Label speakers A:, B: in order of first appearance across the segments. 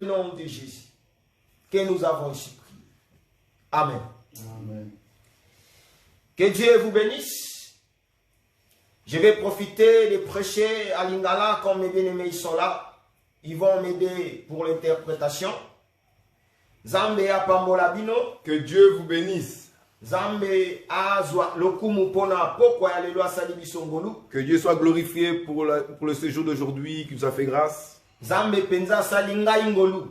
A: Au nom de Jésus, que nous avons ici prié. Amen.
B: Amen.
A: Que Dieu vous bénisse. Je vais profiter de prêcher à Lingala comme mes bien-aimés sont là. Ils vont m'aider pour l'interprétation. Zambe apambola bino.
B: Que Dieu vous bénisse.
A: Zambe azwa lokumu pona poko ya lelo asali biso ngolu.
B: Que Dieu soit glorifié pour le séjour d'aujourd'hui qui nous a fait grâce.
A: Zambe penza salinga ingolu.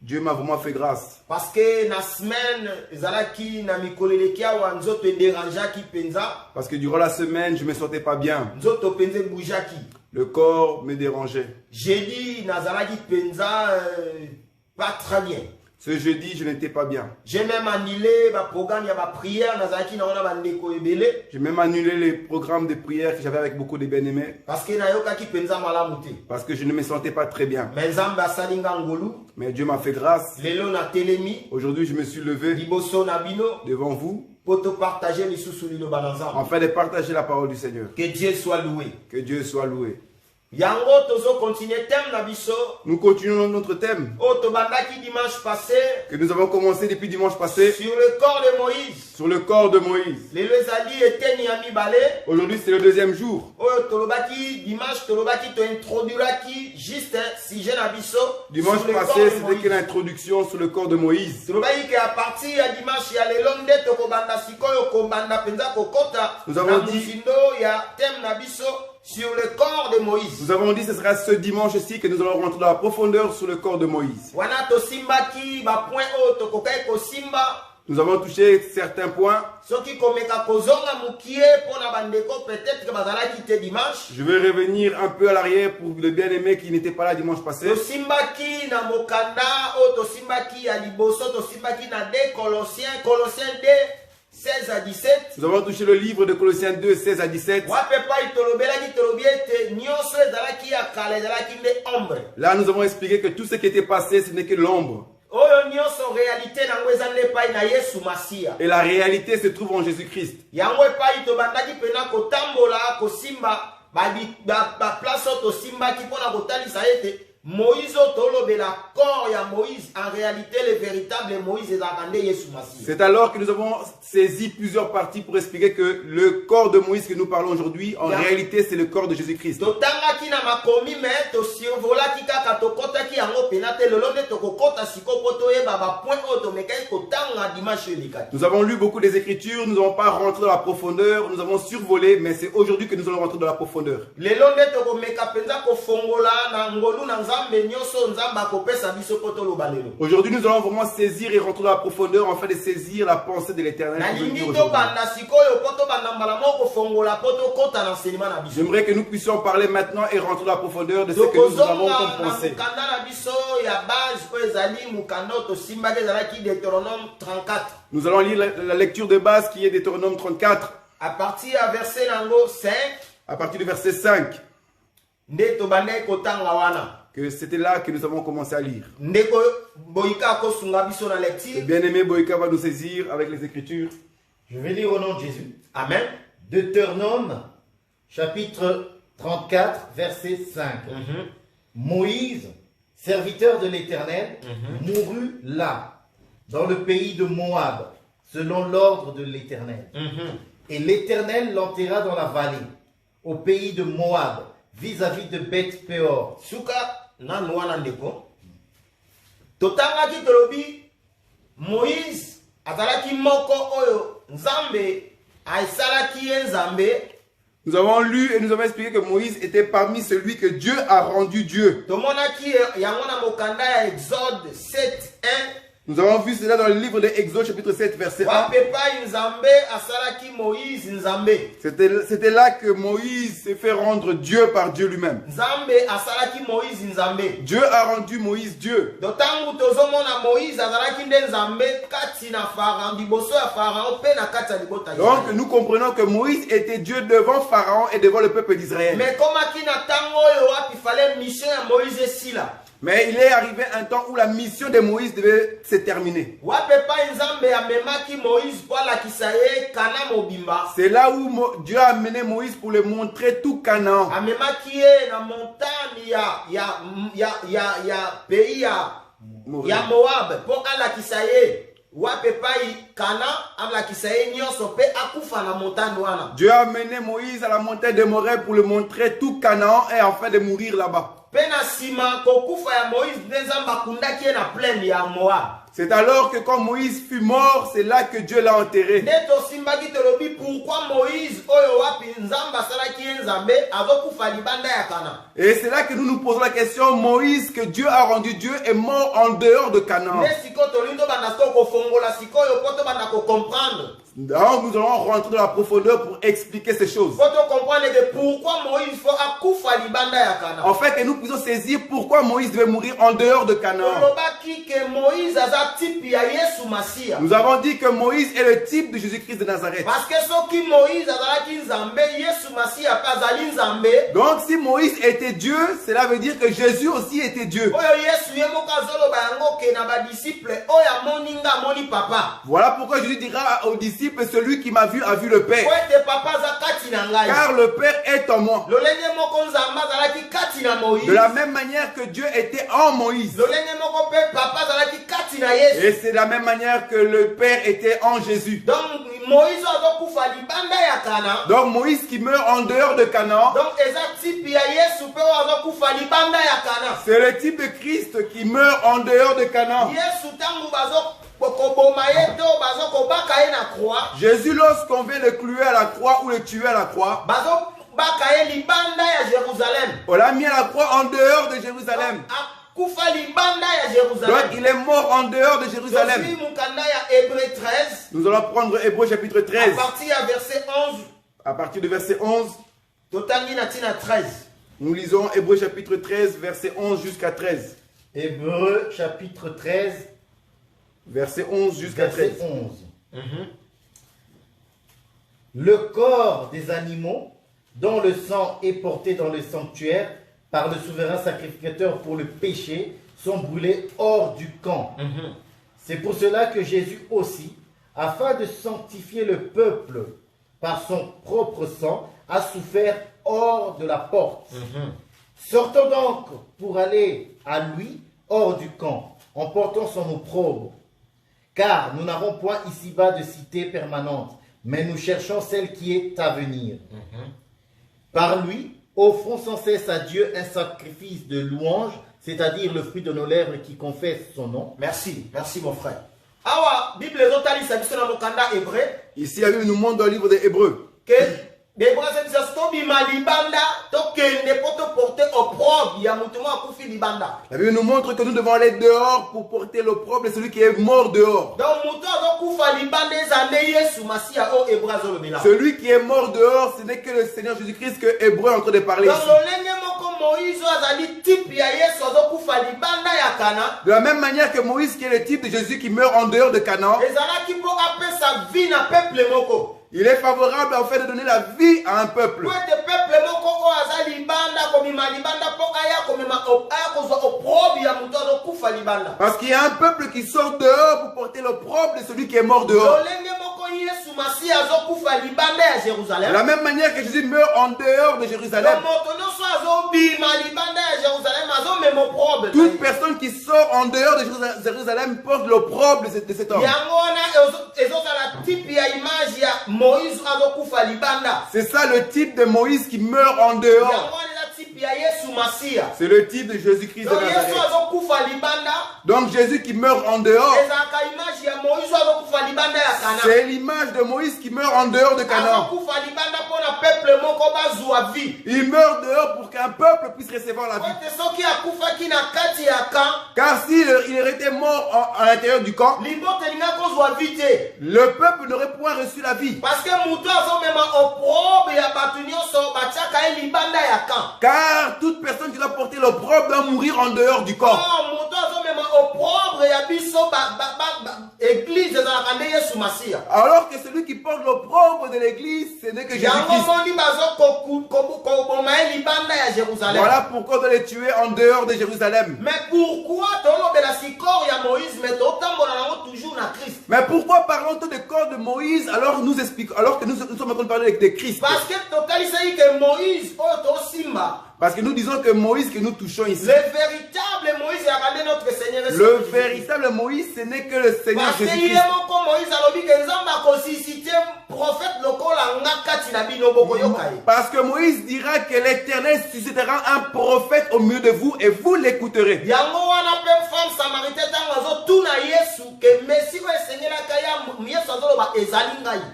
B: Dieu m'a vraiment fait grâce.
A: Parce que la semaine, zalaki na mikolelekia wa nzoto dérangeaki penza.
B: Parce que durant la semaine, je ne me sentais pas bien.
A: Nzoto penze boujaki.
B: Le corps me dérangeait.
A: Jeudi nazalaki penza pas très bien.
B: Ce jeudi, je n'étais pas bien.
A: J'ai même annulé ma programme, il y a ma prière, nazalaki na ona bandeko ebele.
B: J'ai même annulé les programmes de prière que j'avais avec beaucoup de bien-aimés.
A: Parce que nayoka ki penza malamute.
B: Parce que je ne me sentais pas très bien.
A: Mais Nzambe asalinga ngolu.
B: Mais Dieu m'a fait grâce.
A: Lelo na telemi.
B: Aujourd'hui, je me suis levé
A: Liboso na bino.
B: devant vous.
A: Pour te partager les sous lilo bananzambe.
B: Afin de partager la parole du Seigneur.
A: Que Dieu soit loué.
B: Que Dieu soit loué.
A: Yango tozo continuer thème na biso.
B: Nous continuons notre thème
A: Otobandaki dimanche passé.
B: que nous avons commencé depuis dimanche passé
A: Sur le corps de Moïse.
B: sur le corps de Moïse.
A: Le Lezali était Niami Balé.
B: Aujourd'hui, c'est le deuxième jour.
A: Oyo tolobaki dimanche tolobaki to introduiraki juste sujet na biso.
B: Dimanche
A: sur le corps
B: passé,
A: de
B: c'était
A: Moïse.
B: que l'introduction sur le corps de Moïse.
A: Tolobaki que à partir ya dimanche ya lelo nde tokobanda sikoyo kobanda penza kokota.
B: Nous avons dit-
A: musindo ya thème na biso sur le corps de Moïse.
B: Nous avons dit que ce sera ce dimanche-ci que nous allons rentrer dans la profondeur sur le corps de Moïse.
A: Wana tosimbaki ba point oyo tokokai kosimba.
B: Nous avons touché certains points.
A: Soki komeka kozonga mukie pona bandeko peut-être que bazalaki te dimanche.
B: Je vais revenir un peu à l'arrière pour les bien-aimés qui n'étaient pas là dimanche passé.
A: Tosimbaki na mokanda o tosimbaki ya liboso tosimbaki na 2 Colossiens 2 16 à 17.
B: Nous avons touché le livre de Colossiens 2, 16 à 17.
A: Wape pa itolobelaki tolobiete nyonso ezalaki ya kala ezalaki nde ombre.
B: Là, nous avons expliqué que tout ce qui était passé, ce n'est que l'ombre.
A: Oyo nyonso réalité nango eza nde pai na Yesu Masia.
B: Et la réalité se trouve en Jésus-Christ.
A: Yango epai tobandaki pena kotambola kosimba ba place oyo tosimbaki mpona kotalisa ete Moïse tolobela corps ya Moïse en réalité le véritable Moïse ezalaka nde Yesu Masia.
B: C'est alors que nous avons saisi plusieurs parties pour expliquer que le corps de Moïse que nous parlons aujourd'hui, en réalité, c'est le corps de Jésus-Christ.
A: Totangaki na makomi me tosurvolaki kaka tokotaki yango pena te lelo nde tokokota siko po toyeba ba point oyo tomekaki kotanga dimanche elikaki.
B: Nous avons lu beaucoup des Écritures, nous n'avons pas rentré dans la profondeur, nous avons survolé, mais c'est aujourd'hui que nous allons rentrer dans la profondeur.
A: Lelo nde tokomeka penza kofongola na ngolu na Nzambe nyonso Nzambe akopesa biso po toloba lelo.
B: Aujourd'hui, nous allons vraiment saisir et rentrer dans la profondeur afin de saisir la pensée de l'Éternel.
A: Nalingi tobanda sikoyo po tobanda mbala moko kofongola po tokota na enseignement na biso.
B: J'aimerais que nous puissions parler maintenant et rentrer dans la profondeur de ce que nous avons comme pensée.
A: Mukanda na biso ya base po ezali mukanda tosimbaki ezalaki Deutéronome 34.
B: Nous allons lire la lecture de base qui est Deutéronome 34.
A: À partir à verset nango 5.
B: À partir du verset 5.
A: Nde tobandai kotanga wana.
B: Que c'était là que nous avons commencé à lire.
A: Ndeko boyika kosunga biso na
B: Le
A: lecture.
B: bien-aimé Boïka va nous saisir avec les Écritures.
C: Je vais lire au nom de Jésus.
A: Amen.
C: Deutéronome, chapitre 34, verset 5. Moïse, serviteur de l'Éternel, mourut là, dans le pays de Moab, selon l'ordre de l'Éternel. Et l'Éternel l'enterra dans la vallée, au pays de Moab, vis-à-vis de Beth-Péor.
A: Suka nanu wana ndeko. Totangaki tolobi Moïse azalaki moko oyo Nzambe aisalaki ye Nzambe.
B: Nous avons lu et nous avons expliqué que Moïse était parmi celui que Dieu a rendu Dieu.
A: Tomonaki yango na mokanda ya Exode 7:1.
B: Nous avons vu cela dans le livre de Exode chapitre 7 verset 1.
A: Wapepa Nzambe asalaki Moïse Nzambe.
B: C'était là que Moïse s'est fait rendre Dieu par Dieu lui-même.
A: Nzambe asalaki Moïse Nzambe.
B: Dieu a rendu Moïse Dieu.
A: Dotangu tozomona Moïse azalaki nde Nzambe kati na Pharaon liboso ya Pharaon pe na kati ya libota.
B: Donc nous comprenons que Moïse était Dieu devant Pharaon et devant le peuple d'Israël.
A: Mais komaki na tango oyo wapi fallait mission ya Moïse esila.
B: Mais il est arrivé un temps où la mission de Moïse devait se terminer. C'est là où Dieu a amené Moïse pour lui montrer tout Canaan.
A: ya Moab po alakisa ye wape pai Kana alakisa ye nyonso pe akufa na montagne wana.
B: Dieu a amené Moïse à la montagne de Morée pour lui montrer tout Canaan et afin de mourir là-bas.
A: Pe na sima kokufa ya Moïse nzamba kundaki ye na plaine ya Moab.
B: C'est alors que quand Moïse fut mort, c'est là que Dieu l'a enterré.
A: Pourquoi Moïse
B: Et c'est là que nous nous posons la question, Moïse que Dieu a rendu Dieu est mort en dehors de Canaan. Donc nous allons rentrer dans la profondeur pour expliquer ces choses. En fait, que nous puissions saisir pourquoi Moïse devait mourir en dehors de Canaan. Nous avons dit que Moïse est le type de Jésus-Christ de Nazareth. Donc si Moïse était Dieu, cela veut dire que Jésus aussi était Dieu. Voilà pourquoi Jésus dira aux disciples, celui qui m'a vu a vu le Père. Car le Père est en moi. De la même manière que Dieu était en Moïse. Et c'est de la même manière que le Père était en Jésus. Donc Moïse qui meurt en dehors de Canaan, c'est le type de Christ qui meurt en dehors de Canaan. Jésus, lorsqu'on veut le clouer à la croix ou le tuer à la croix, on l'a mis à la croix en dehors de Jérusalem. Donc il est mort en dehors de Jérusalem. Nous allons prendre Hébreux chapitre 13. À partir du verset 11. Nous lisons Hébreux chapitre 13, verset 11 jusqu'à 13.
C: Hébreux chapitre 13.
B: Verset 11 jusqu'à 13.
C: 11. Le corps des animaux dont le sang est porté dans le sanctuaire par le souverain sacrificateur pour le péché sont brûlés hors du camp. C'est pour cela que Jésus aussi, afin de sanctifier le peuple par son propre sang, a souffert hors de la porte. Sortons donc pour aller à lui hors du camp, en portant son opprobre. Car nous n'avons point ici-bas de cité permanente, mais nous cherchons celle qui est à venir. Par lui, offrons sans cesse à Dieu un sacrifice de louange, c'est-à-dire le fruit de nos lèvres qui confesse son nom.
A: Merci mon frère.
B: Ici, il nous montre dans le livre des Hébreux.
A: La
B: Bible nous montre que nous devons aller dehors pour porter l'opprobre de celui qui est mort dehors. Celui qui est mort dehors, ce n'est que le Seigneur Jésus-Christ que Hébreu est en train de parler ici. De la même manière que Moïse qui est le type de Jésus qui meurt en dehors de Canaan, il est favorable au fait de donner la vie à un peuple. Parce qu'il y a un peuple qui sort dehors pour porter l'opprobre de celui qui est mort dehors. De la même manière que Jésus meurt en dehors de Jérusalem. Toute personne qui sort en dehors de Jérusalem porte l'opprobre de cet homme. C'est ça le type de Moïse qui meurt en dehors. C'est le type de Jésus-Christ de Nazareth. Donc Jésus qui meurt en dehors, c'est l'image de Moïse qui meurt en dehors de Canaan. Il meurt dehors pour qu'un peuple puisse recevoir la vie. Car s'il était mort à l'intérieur du camp, le peuple n'aurait point reçu la vie. Car toute personne qui doit porter l'opprobre doit mourir en dehors du camp. Alors que celui qui porte l'opprobre de l'église, ce n'est que Jésus-Christ. Voilà pourquoi on doit les tuer en dehors de Jérusalem.
A: Mais pourquoi
B: Mais pourquoi parlons-nous du corps de Moïse alors que nous sommes en train de parler de Christ?
A: Parce que Moïse,
B: parce que nous disons que Moïse que nous touchons ici,
A: le véritable véritable Moïse, notre Seigneur.
B: Le véritable Moïse, ce n'est que le Seigneur Jésus-Christ. Parce que Moïse dira que l'Éternel suscitera un prophète au milieu de vous et vous l'écouterez.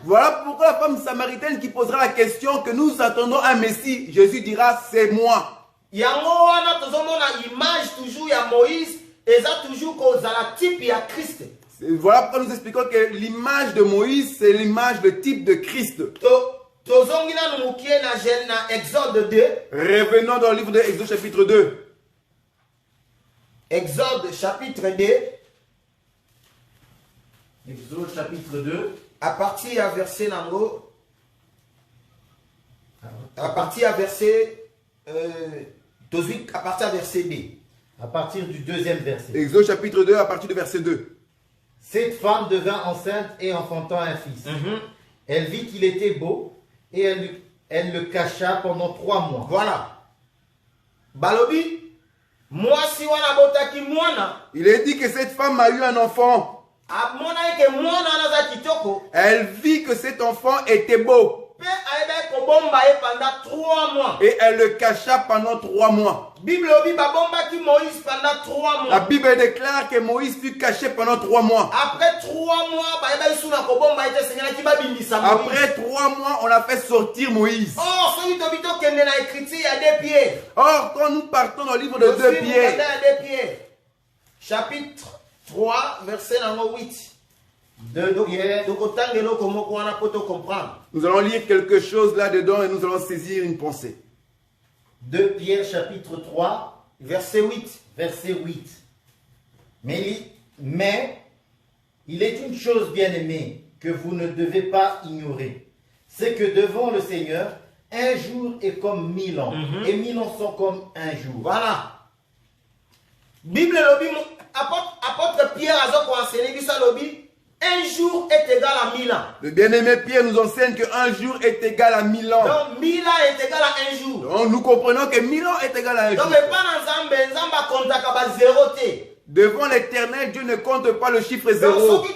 B: Voilà pourquoi la femme samaritaine qui posera la question que nous attendons un Messie, Jésus dira c'est moi. Voilà pourquoi nous expliquons que l'image de Moïse, c'est l'image, le type de Christ. Revenons dans le livre de Exode chapitre 2.
A: Exode chapitre 2.
C: Exode chapitre 2.
A: À partir à verset Nango. À partir à verset à partir à verset 2.
C: À partir du deuxième verset.
B: Exode chapitre 2 à partir du verset 2.
C: Cette femme devint enceinte et enfantant un fils. Elle vit qu'il était beau et elle le cacha pendant 3 mois.
A: Voilà. Balobi, moi si wana botaki mwana.
B: Il est dit que cette femme a eu un enfant. Elle vit que cet enfant était beau. Et elle le cacha pendant 3 mois. La Bible déclare que Moïse fut caché pendant 3 mois.
A: Après 3
B: mois, on a fait sortir Moïse. Or, quand nous partons dans le livre de 2 Pierre,
A: chapitre 3, verset 8.
B: Nous allons lire quelque chose là-dedans et nous allons saisir une pensée.
C: 2 Pierre chapitre 3,
A: verset 8.
C: Verset 8. Mais il est une chose bien aimée que vous ne devez pas ignorer. C'est que devant le Seigneur, un jour est comme 1000 ans. Et 1000 ans sont comme un jour.
A: Voilà. Bible lobby, apôtre Pierre a enseigné ça lobby. Un jour est égal à 1000 ans.
B: Le bien-aimé Pierre nous enseigne qu'un jour est égal à 1000 ans.
A: Donc 1000 ans est égal à un jour.
B: Donc nous comprenons que 1000 ans est égal à un jour.
A: Donc
B: devant l'Éternel, Dieu ne compte pas le chiffre 0.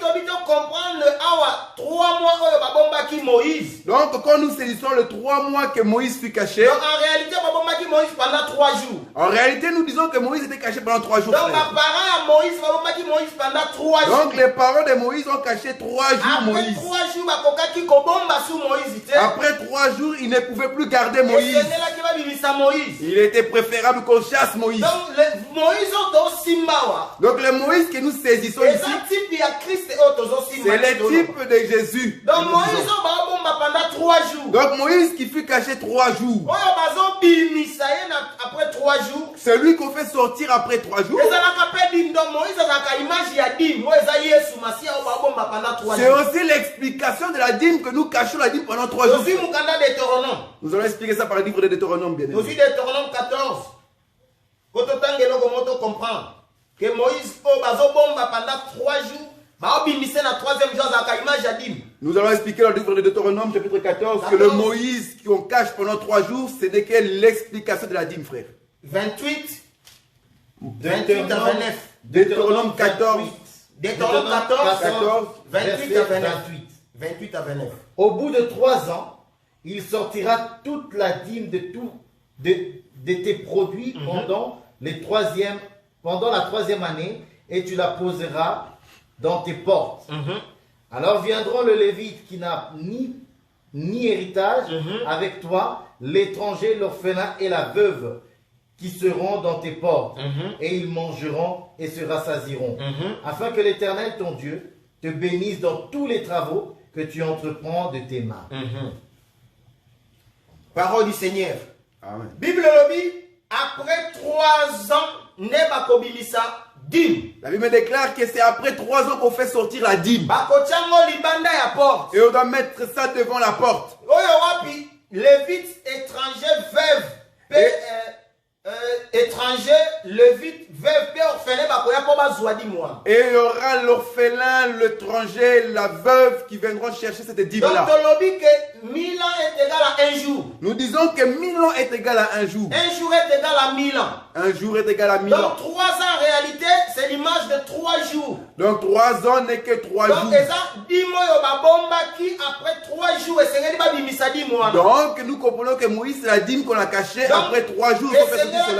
B: Donc quand nous saisissons le 3 mois que Moïse fut caché,
A: donc en réalité, pendant 3 jours.
B: En réalité, nous disons que Moïse était caché pendant 3 jours.
A: Donc
B: donc les parents de Moïse ont caché 3 jours Moïse. Après 3 jours, ils ne pouvaient plus garder Moïse. Il était préférable qu'on chasse Moïse. Donc le Moïse que nous saisissons ici, c'est le type de Jésus.
A: Donc Moïse pendant 3 jours.
B: Donc Moïse qui fut caché 3 jours.
A: Après 3 jours.
B: Celui qu'on fait sortir après 3 jours. C'est aussi l'explication de la dîme que nous cachons la dîme pendant 3 jours. Nous allons expliquer ça par le livre de Deutéronome, bien évidemment.
A: Deutéronome 14. Comprendre que Moïse pendant 3 jours.
B: Nous allons expliquer dans le livre de Deutéronome chapitre 14 que le Moïse qu'on cache pendant 3 jours, ce n'est que l'explication de la dîme, frère.
A: 28 à 29.
B: Deutéronome 14.
A: Deutéronome 14, 28 à 29. 28 à 29.
C: Au bout de 3 ans, il sortira toute la dîme de tes produits pendant la 3e année, et tu la poseras dans tes portes. Alors viendront le Lévite qui n'a ni héritage avec toi, l'étranger, l'orphelin et la veuve qui seront dans tes portes, et ils mangeront et se rassasieront, afin que l'Éternel ton Dieu te bénisse dans tous les travaux que tu entreprends de tes mains.
A: Parole du Seigneur.
B: Amen.
A: Bible lobby, après 3 ans,
B: la Bible déclare que c'est après 3 ans qu'on fait sortir la dîme. Et on doit mettre ça devant la porte.
A: Lévite, étranger, veuve, étranger, levite, veuve, orphelin,
B: et il y aura l'orphelin, l'étranger, la veuve qui viendront chercher cette dîme-là.
A: Donc, 1000 ans est égal à un jour.
B: Nous disons que 1000 ans est égal à un jour.
A: Un jour est égal à 1000 ans.
B: Un jour est égal à 1000 ans.
A: Donc 3 ans en réalité, c'est l'image de 3 jours.
B: Donc 3 ans n'est que 3 jours.
A: Donc après 3 jours,
B: donc nous comprenons que Moïse c'est la dîme qu'on a cachée après 3 jours.
A: Et Seigneur qui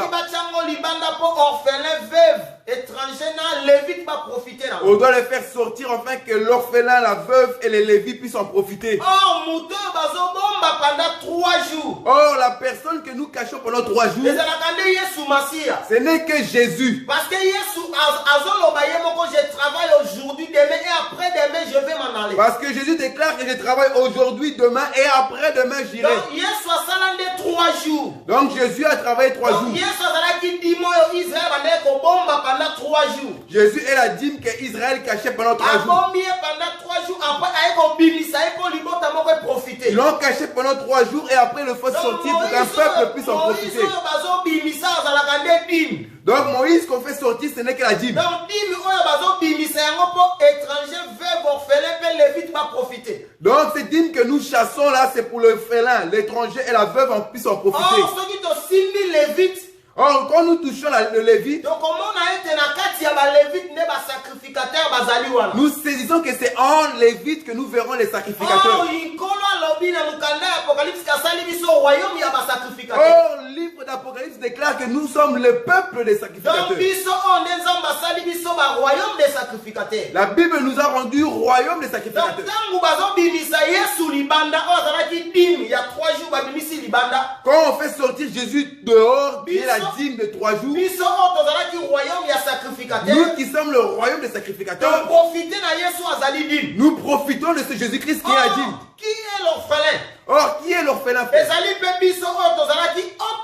A: orphelin, veuve, étranger, lévite va profiter.
B: On doit les faire sortir afin que l'orphelin, la veuve et les lévites puissent en profiter.
A: Or, pendant 3 jours.
B: Or, la personne que nous cachons pendant 3 jours, ce n'est que Jésus.
A: Parce que je travaille aujourd'hui, demain et après demain, je vais m'en aller.
B: Parce que Jésus déclare que je travaille aujourd'hui, demain et après demain, j'irai. Donc Jésus a travaillé 3 jours. Jésus est la dîme qu'Israël cachait pendant 3 jours. Ils l'ont caché pendant 3 jours et après le faut sortir pour qu'un peuple puisse en profiter. Donc Moïse qu'on fait sortir, ce n'est que la dîme. Donc cette dîme que nous chassons là, c'est pour le félin, l'étranger et la veuve en puissent en profiter. Or, quand nous touchons le lévite, nous saisissons que c'est en lévite que nous verrons les sacrificateurs. Or, le livre d'Apocalypse déclare que nous sommes le peuple des sacrificateurs. La Bible nous a rendu royaume des sacrificateurs. Quand on fait sortir Jésus dehors, qui est la dîme de 3 jours, nous qui sommes le royaume des sacrificateurs, nous profitons de ce Jésus-Christ qui est la dîme.
A: Qui est l'orphelin?
B: Or, qui est l'orphelin?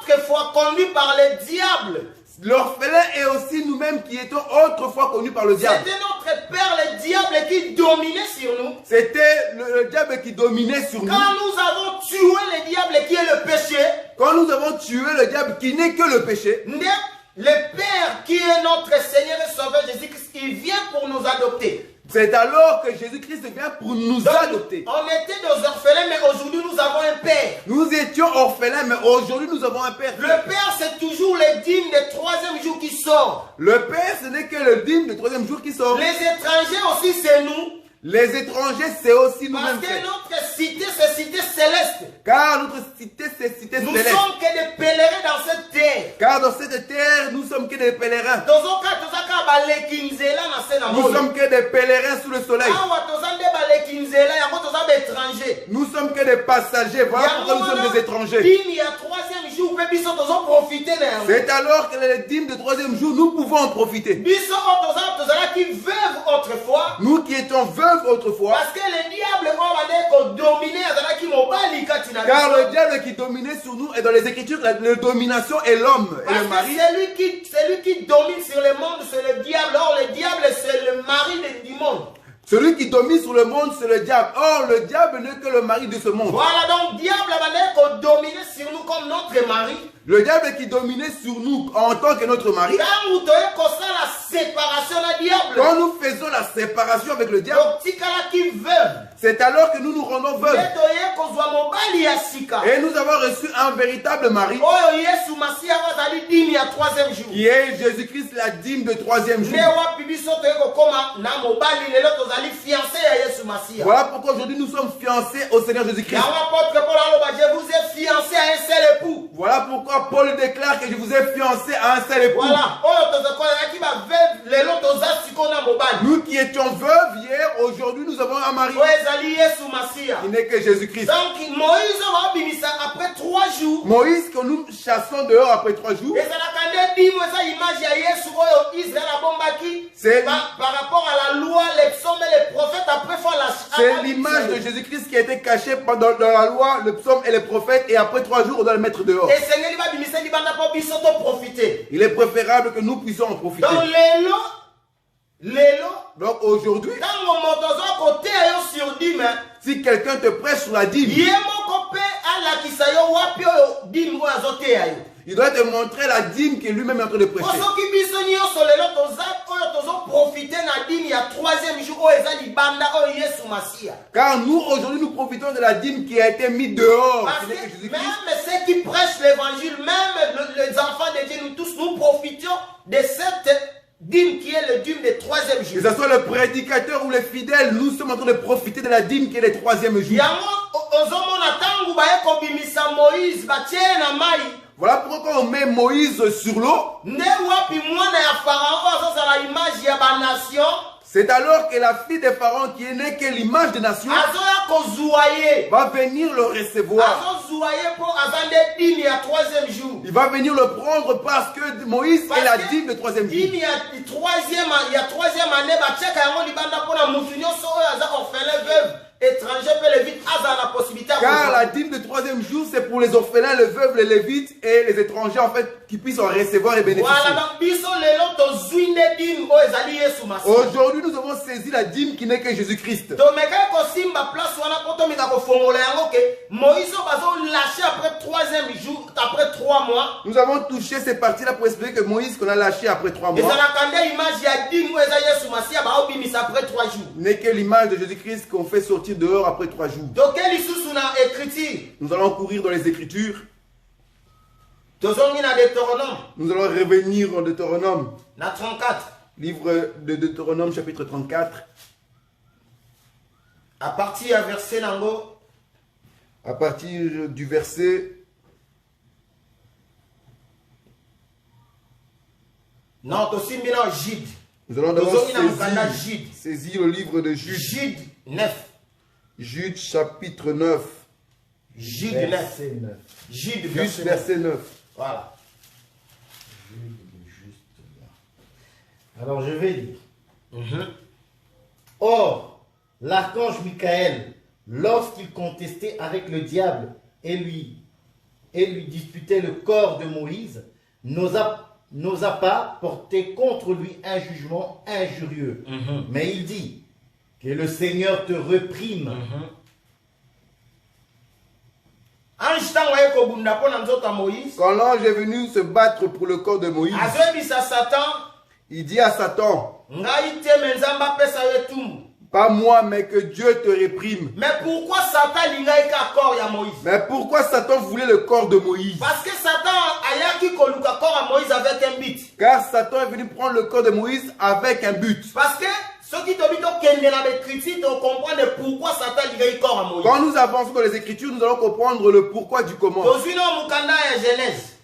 A: Autrefois conduit par le diable.
B: L'orphelin est aussi nous-mêmes qui étions autrefois connus par le diable.
A: C'était notre père, le diable, qui dominait sur nous.
B: C'était le diable qui dominait sur nous.
A: Quand nous avons tué le diable qui est le péché.
B: Quand nous avons tué le diable qui n'est que le péché.
A: Le Père qui est notre Seigneur et Sauveur Jésus-Christ, il vient pour nous adopter.
B: C'est alors que Jésus-Christ vient pour nous adopter.
A: On était des orphelins, mais aujourd'hui nous avons un Père.
B: Nous étions orphelins, mais aujourd'hui nous avons un Père.
A: Le Père, c'est toujours le dîme de 3e jour qui sort.
B: Le Père, ce n'est que le dîme de 3e jour qui sort.
A: Les étrangers aussi, c'est nous.
B: Les étrangers, c'est aussi nous-mêmes.
A: Parce que notre cité, c'est cité céleste.
B: Car notre cité, c'est cité céleste.
A: Nous sommes que des pèlerins dans cette terre.
B: Car dans cette terre, nous sommes que des pèlerins. Nous sommes que des pèlerins sous le soleil. Nous sommes que des passagers. Voilà pourquoi nous sommes des étrangers. C'est alors que les dîmes de 3e jour, nous pouvons en profiter. Nous qui étions veuves autrefois.
A: Parce que le diable dominait.
B: Car le diable qui dominait sur nous est dans les Écritures, la domination est l'homme et le mari.
A: Celui qui domine sur le monde, c'est le diable. Or, le diable, c'est le mari du monde.
B: Celui qui domine sur le monde, c'est le diable. Or, le diable n'est que le mari de ce monde.
A: Voilà, donc, le diable a dominé sur nous comme notre mari.
B: Le diable qui dominait sur nous en tant que notre mari. Quand nous faisons la séparation avec le diable, c'est alors que nous nous rendons veuves. Et nous avons reçu un véritable mari. Qui est Jésus-Christ, la dîme de 3e jour. Voilà pourquoi aujourd'hui nous sommes fiancés au Seigneur Jésus-Christ.
A: Je vous ai fiancé à un seul époux.
B: Voilà pourquoi Paul déclare que je vous ai fiancé à un seul époux.
A: Voilà.
B: Nous qui étions veuves hier, aujourd'hui nous avons un mari. Il n'est que Jésus-Christ.
A: Donc Moïse après 3 jours.
B: Moïse que nous chassons dehors après 3 jours. C'est
A: par rapport à la loi, les psaumes et les prophètes après
B: c'est l'image de Jésus-Christ qui a été cachée dans la loi, le psaume et les prophètes, et après 3 jours on doit le mettre dehors. Il est préférable que nous puissions en profiter. Donc aujourd'hui, si quelqu'un te prêche sur la dîme, Il doit te montrer la dîme que lui-même est en train de prêcher. Car nous, aujourd'hui, nous profitons de la dîme qui a été mise dehors.
A: Parce que même ceux qui prêchent l'évangile, même les enfants de Dieu, nous tous, nous profitons de cette dîme qui est le dîme des 3e jours.
B: Que ce soit le prédicateur ou les fidèles, nous sommes en train de profiter de la dîme qui est le 3e jour. Voilà pourquoi on met Moïse sur l'eau. C'est alors que la fille de Pharaon qui est née, qui est l'image des nations, va venir le recevoir. Il va venir le prendre parce que Moïse est la dîme de 3e jour.
A: Il y a 3e année, étranger peut les vite la possibilité.
B: Car la dîme de 3e jour, c'est pour les orphelins, les veuves, les lévites et les étrangers en fait qui puissent en recevoir et bénéficier. Aujourd'hui, nous avons saisi la dîme qui n'est que Jésus-Christ.
A: Après 3 mois.
B: Nous avons touché ces parties-là pour expliquer que Moïse qu'on a lâché après 3 mois n'est que l'image de Jésus-Christ qu'on fait sortir dehors après 3 jours. Nous allons courir dans les Écritures. Nous allons revenir en Deutéronome. Livre de Deutéronome chapitre 34.
A: À partir
B: du verset.
A: Non, Jude.
B: Nous allons d'abord saisir le livre de Jude.
A: Jude 9.
B: Jude chapitre 9.
A: Jude 9. Jude
B: verset 9.
A: Voilà.
C: Alors je vais lire. Or, l'archange Michael, lorsqu'il contestait avec le diable et lui disputait le corps de Moïse, n'osa pas porter contre lui un jugement injurieux. Mais il dit que le Seigneur te réprime.
B: Quand l'ange est venu se battre pour le corps de Moïse, il dit à Satan, pas moi, mais que Dieu te réprime.
A: Mais pourquoi Satan Moïse?
B: Mais pourquoi Satan voulait le corps de Moïse?
A: Parce que Satan a Moïse avec un but.
B: Car Satan est venu prendre le corps de Moïse avec un but.
A: Parce que ceux qui comprendre pourquoi Satan a corps à Moïse.
B: Quand nous avançons dans les Écritures, nous allons comprendre le pourquoi du comment.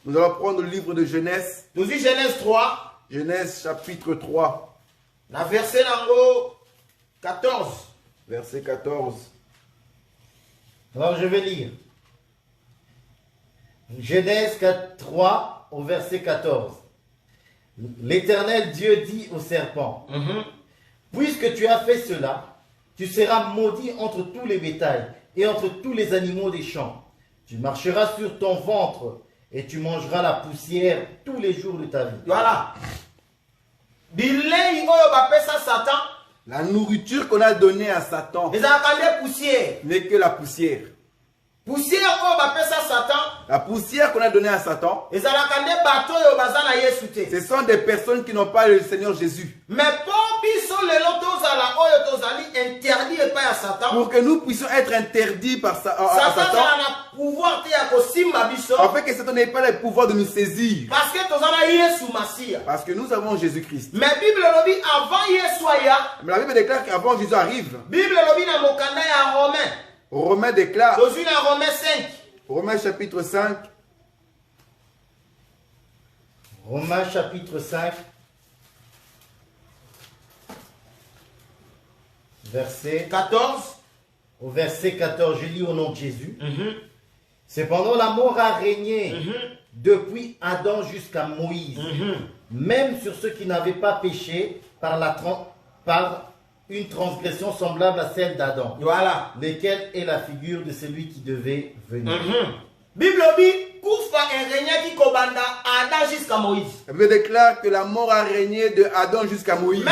B: Nous allons prendre le livre de Genèse.
A: Genèse 3.
B: Genèse chapitre 3.
A: La verset 14.
B: Verset 14.
C: Alors je vais lire. Genèse 3 au verset 14. L'Éternel Dieu dit au serpent, puisque tu as fait cela, tu seras maudit entre tous les bétails et entre tous les animaux des champs. Tu marcheras sur ton ventre et tu mangeras la poussière tous les jours de ta vie.
A: Voilà.
B: La nourriture qu'on a donnée à Satan n'est que la poussière. La poussière qu'on a donnée à Satan, ce sont des personnes qui n'ont pas le Seigneur Jésus. Pour que nous puissions être interdits par à Satan, afin que Satan n'ait pas le pouvoir de nous saisir. Parce que nous avons Jésus-Christ.
A: Mais
B: la Bible déclare qu'avant Jésus arrive. Romains déclare. Romains chapitre 5.
C: Romains chapitre 5. Verset
A: 14.
C: Au verset 14, je lis au nom de Jésus. Cependant, la mort a régné depuis Adam jusqu'à Moïse, même sur ceux qui n'avaient pas péché par une transgression semblable à celle d'Adam.
A: Voilà.
C: Lesquels est la figure de celui qui devait venir.
A: Bible dit,
B: La Bible déclare que la mort a régné de Adam jusqu'à Moïse.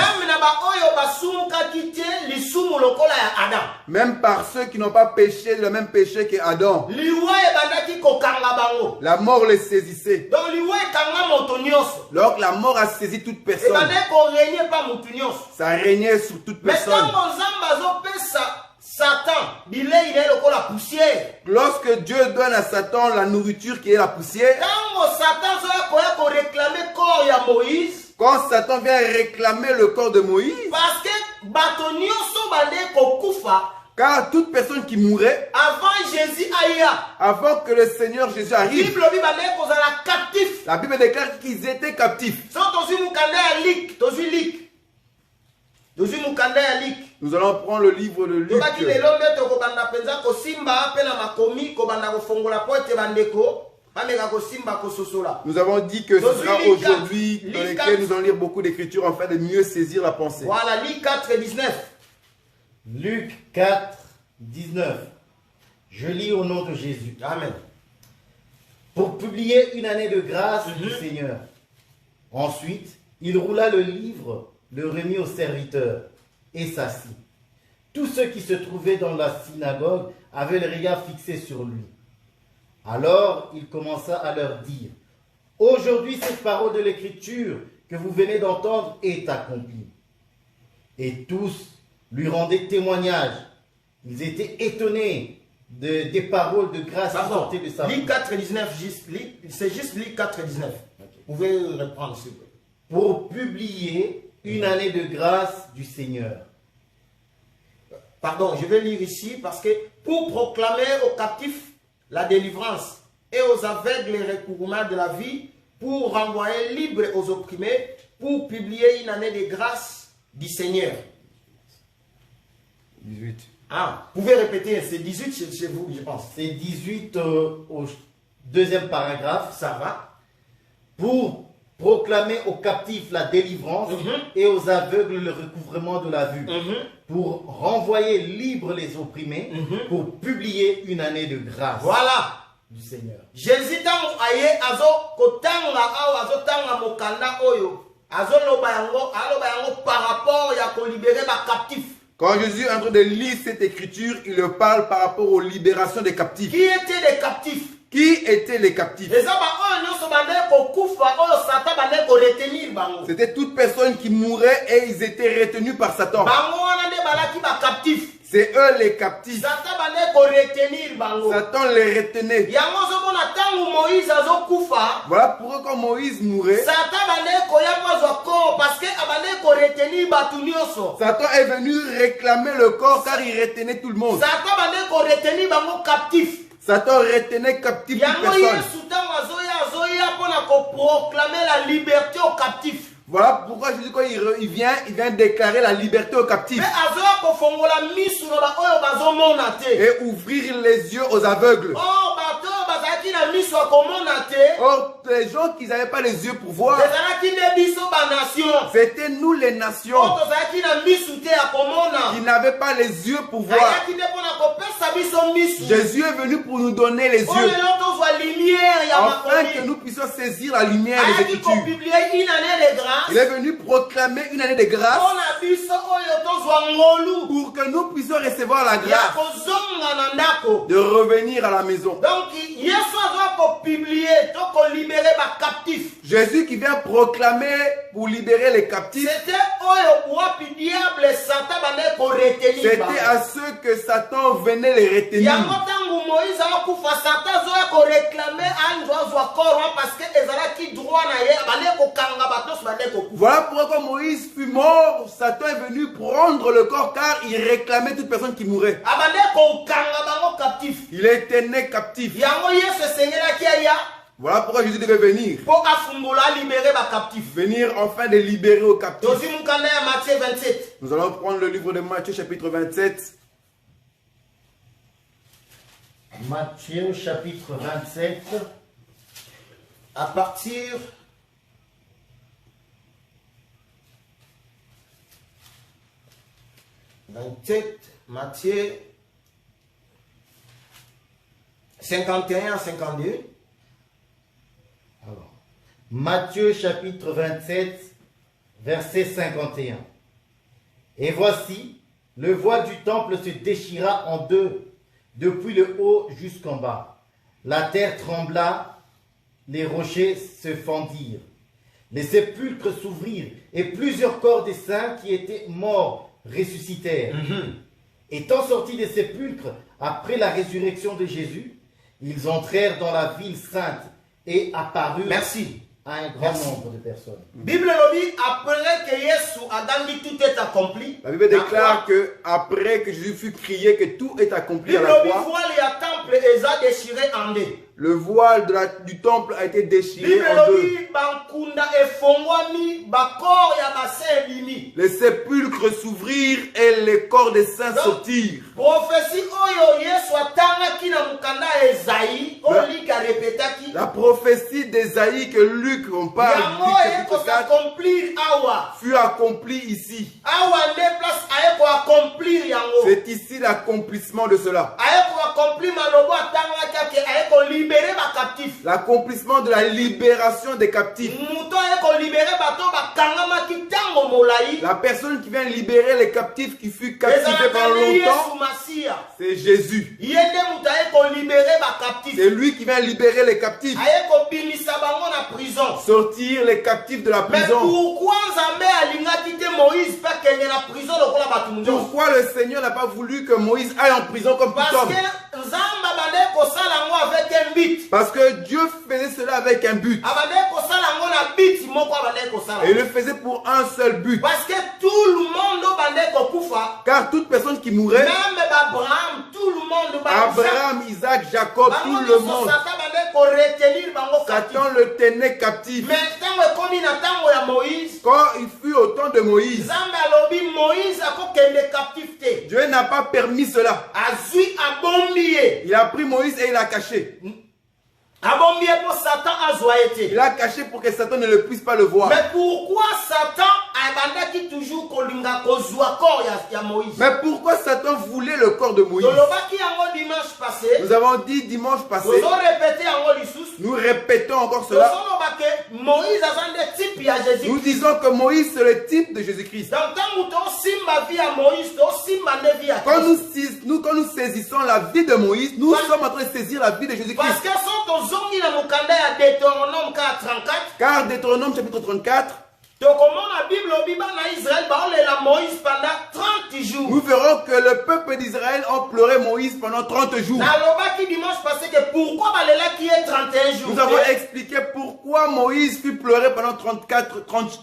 B: Même par ceux qui n'ont pas péché le même péché qu'Adam. La mort les saisissait. Donc la mort a saisi toute personne. Ça régnait sur toute personne. Lorsque Dieu donne à Satan la nourriture qui est la poussière, quand Satan vient réclamer le corps de Moïse, car toute personne qui mourait, avant que le Seigneur Jésus arrive, la Bible déclare qu'ils étaient captifs. Nous allons prendre le livre de Luc. Nous avons dit que ce sera aujourd'hui dans lequel nous allons lire beaucoup d'écritures afin de mieux saisir la pensée.
A: Voilà, Luc 4, 19.
C: Luc 4, 19. Je lis au nom de Jésus.
A: Amen.
C: Pour publier une année de grâce du Seigneur. Ensuite, il roula le livre, le remit au serviteur et s'assit. Tous ceux qui se trouvaient dans la synagogue avaient le regard fixé sur lui. Alors il commença à leur dire: aujourd'hui cette parole de l'écriture que vous venez d'entendre est accomplie. Et tous lui rendaient témoignage. Ils étaient étonnés des paroles de grâce qui sortaient de sa bouche.
A: Luc 4, 19, c'est juste Luc 4, 19. Okay. Vous pouvez reprendre s'il vous plaît.
C: Pour publier une année de grâce du Seigneur.
A: Pardon, je vais lire ici parce que pour proclamer aux captifs la délivrance et aux aveugles le recouvrement de la vie, pour renvoyer libres aux opprimés, pour publier une année de grâce du Seigneur.
B: 18.
A: Ah, vous pouvez répéter, c'est 18 chez vous, je pense.
C: C'est 18 au deuxième paragraphe.
A: Ça va.
C: Pour proclamer aux captifs la délivrance et aux aveugles le recouvrement de la vue. Pour renvoyer libres les opprimés, pour publier une année de grâce.
A: Voilà.
C: Du Seigneur.
A: Jésus aye azo kotanga au azo tanga mokanda oyo azo loba yango par rapport ya ko libérer ba captifs.
B: Quand Jésus est en train de lire cette écriture, il parle par rapport aux libérations des captifs.
A: Qui étaient les captifs?
B: Qui étaient les captifs? C'était toute personne qui mourait et ils étaient retenus par Satan. C'est eux les captifs. Satan les retenait. Voilà pourquoi quand Moïse mourait, Satan est venu réclamer le corps car il retenait tout le monde. Satan retenait captif toute personne. Voilà pourquoi Jésus, quand il vient déclarer la liberté aux captifs. Et ouvrir les yeux aux aveugles. Or, les gens qui n'avaient pas les yeux pour voir, c'était nous les nations qui n'avaient pas les yeux pour voir. Jésus est venu pour nous donner les yeux, afin que nous puissions saisir la lumière des Écritures. Il est venu proclamer une année de grâce pour que nous puissions recevoir la grâce de revenir à la maison. Jésus qui vient proclamer pour libérer les captifs, c'était à ceux que Satan venait les retenir. Voilà pourquoi quand Moïse fut mort, Satan est venu prendre le corps car il réclamait toute personne qui mourait. Il était né captif. Voilà pourquoi Jésus devait venir. Venir enfin de libérer aux captifs. Nous allons prendre le livre de Matthieu chapitre 27.
C: Matthieu chapitre 27.
A: À partir Matthieu 51 à 52.
C: Matthieu chapitre 27, verset 51. Et voici, le voile du temple se déchira en deux, depuis le haut jusqu'en bas. La terre trembla, les rochers se fendirent. Les sépulcres s'ouvrirent, et plusieurs corps des saints qui étaient morts ressuscitèrent. Étant sortis des sépulcres, après la résurrection de Jésus, ils entrèrent dans la ville sainte et apparurent à un grand nombre de personnes.
A: Bible dit après que Jésus a dit tout est accompli.
B: La Bible déclare que après que Jésus fut crié que tout est accompli à la croix. Le voile du temple a été déchiré en deux. Les sépulcres s'ouvrirent et les corps des saints sortirent. La prophétie d'Ésaïe que Luc on parle fut accomplie ici. C'est ici l'accomplissement de cela. L'accomplissement de la libération des captifs. La personne qui vient libérer les captifs qui furent captivés pendant longtemps, c'est Jésus. C'est lui qui vient libérer les captifs. Sortir les captifs de la prison. Pourquoi le Seigneur n'a pas voulu que Moïse aille en prison comme tout homme? Parce que Dieu faisait cela avec un but. Et il le faisait pour un seul but.
A: Parce que tout le monde
B: car toute personne qui mourrait,
A: même Abraham, tout le monde,
B: Abraham, Isaac, Jacob, tout le monde, Satan le tenait captif. Quand il fut au temps de Moïse, Dieu n'a pas permis cela. Il a pris Moïse et il l'a caché. Il a caché pour que Satan ne le puisse pas le voir.
A: Mais pourquoi Satan
B: voulait le corps de Moïse? Nous avons dit dimanche passé. Nous répétons encore cela. Nous disons que Moïse c'est le type de Jésus-Christ. Quand nous saisissons la vie de Moïse, nous sommes en train de saisir la vie de Jésus-Christ. Car Deutéronome chapitre 34, nous verrons que le peuple d'Israël a pleuré Moïse pendant 30 jours. Nous avons expliqué pourquoi Moïse fut pleuré pendant 30 jours.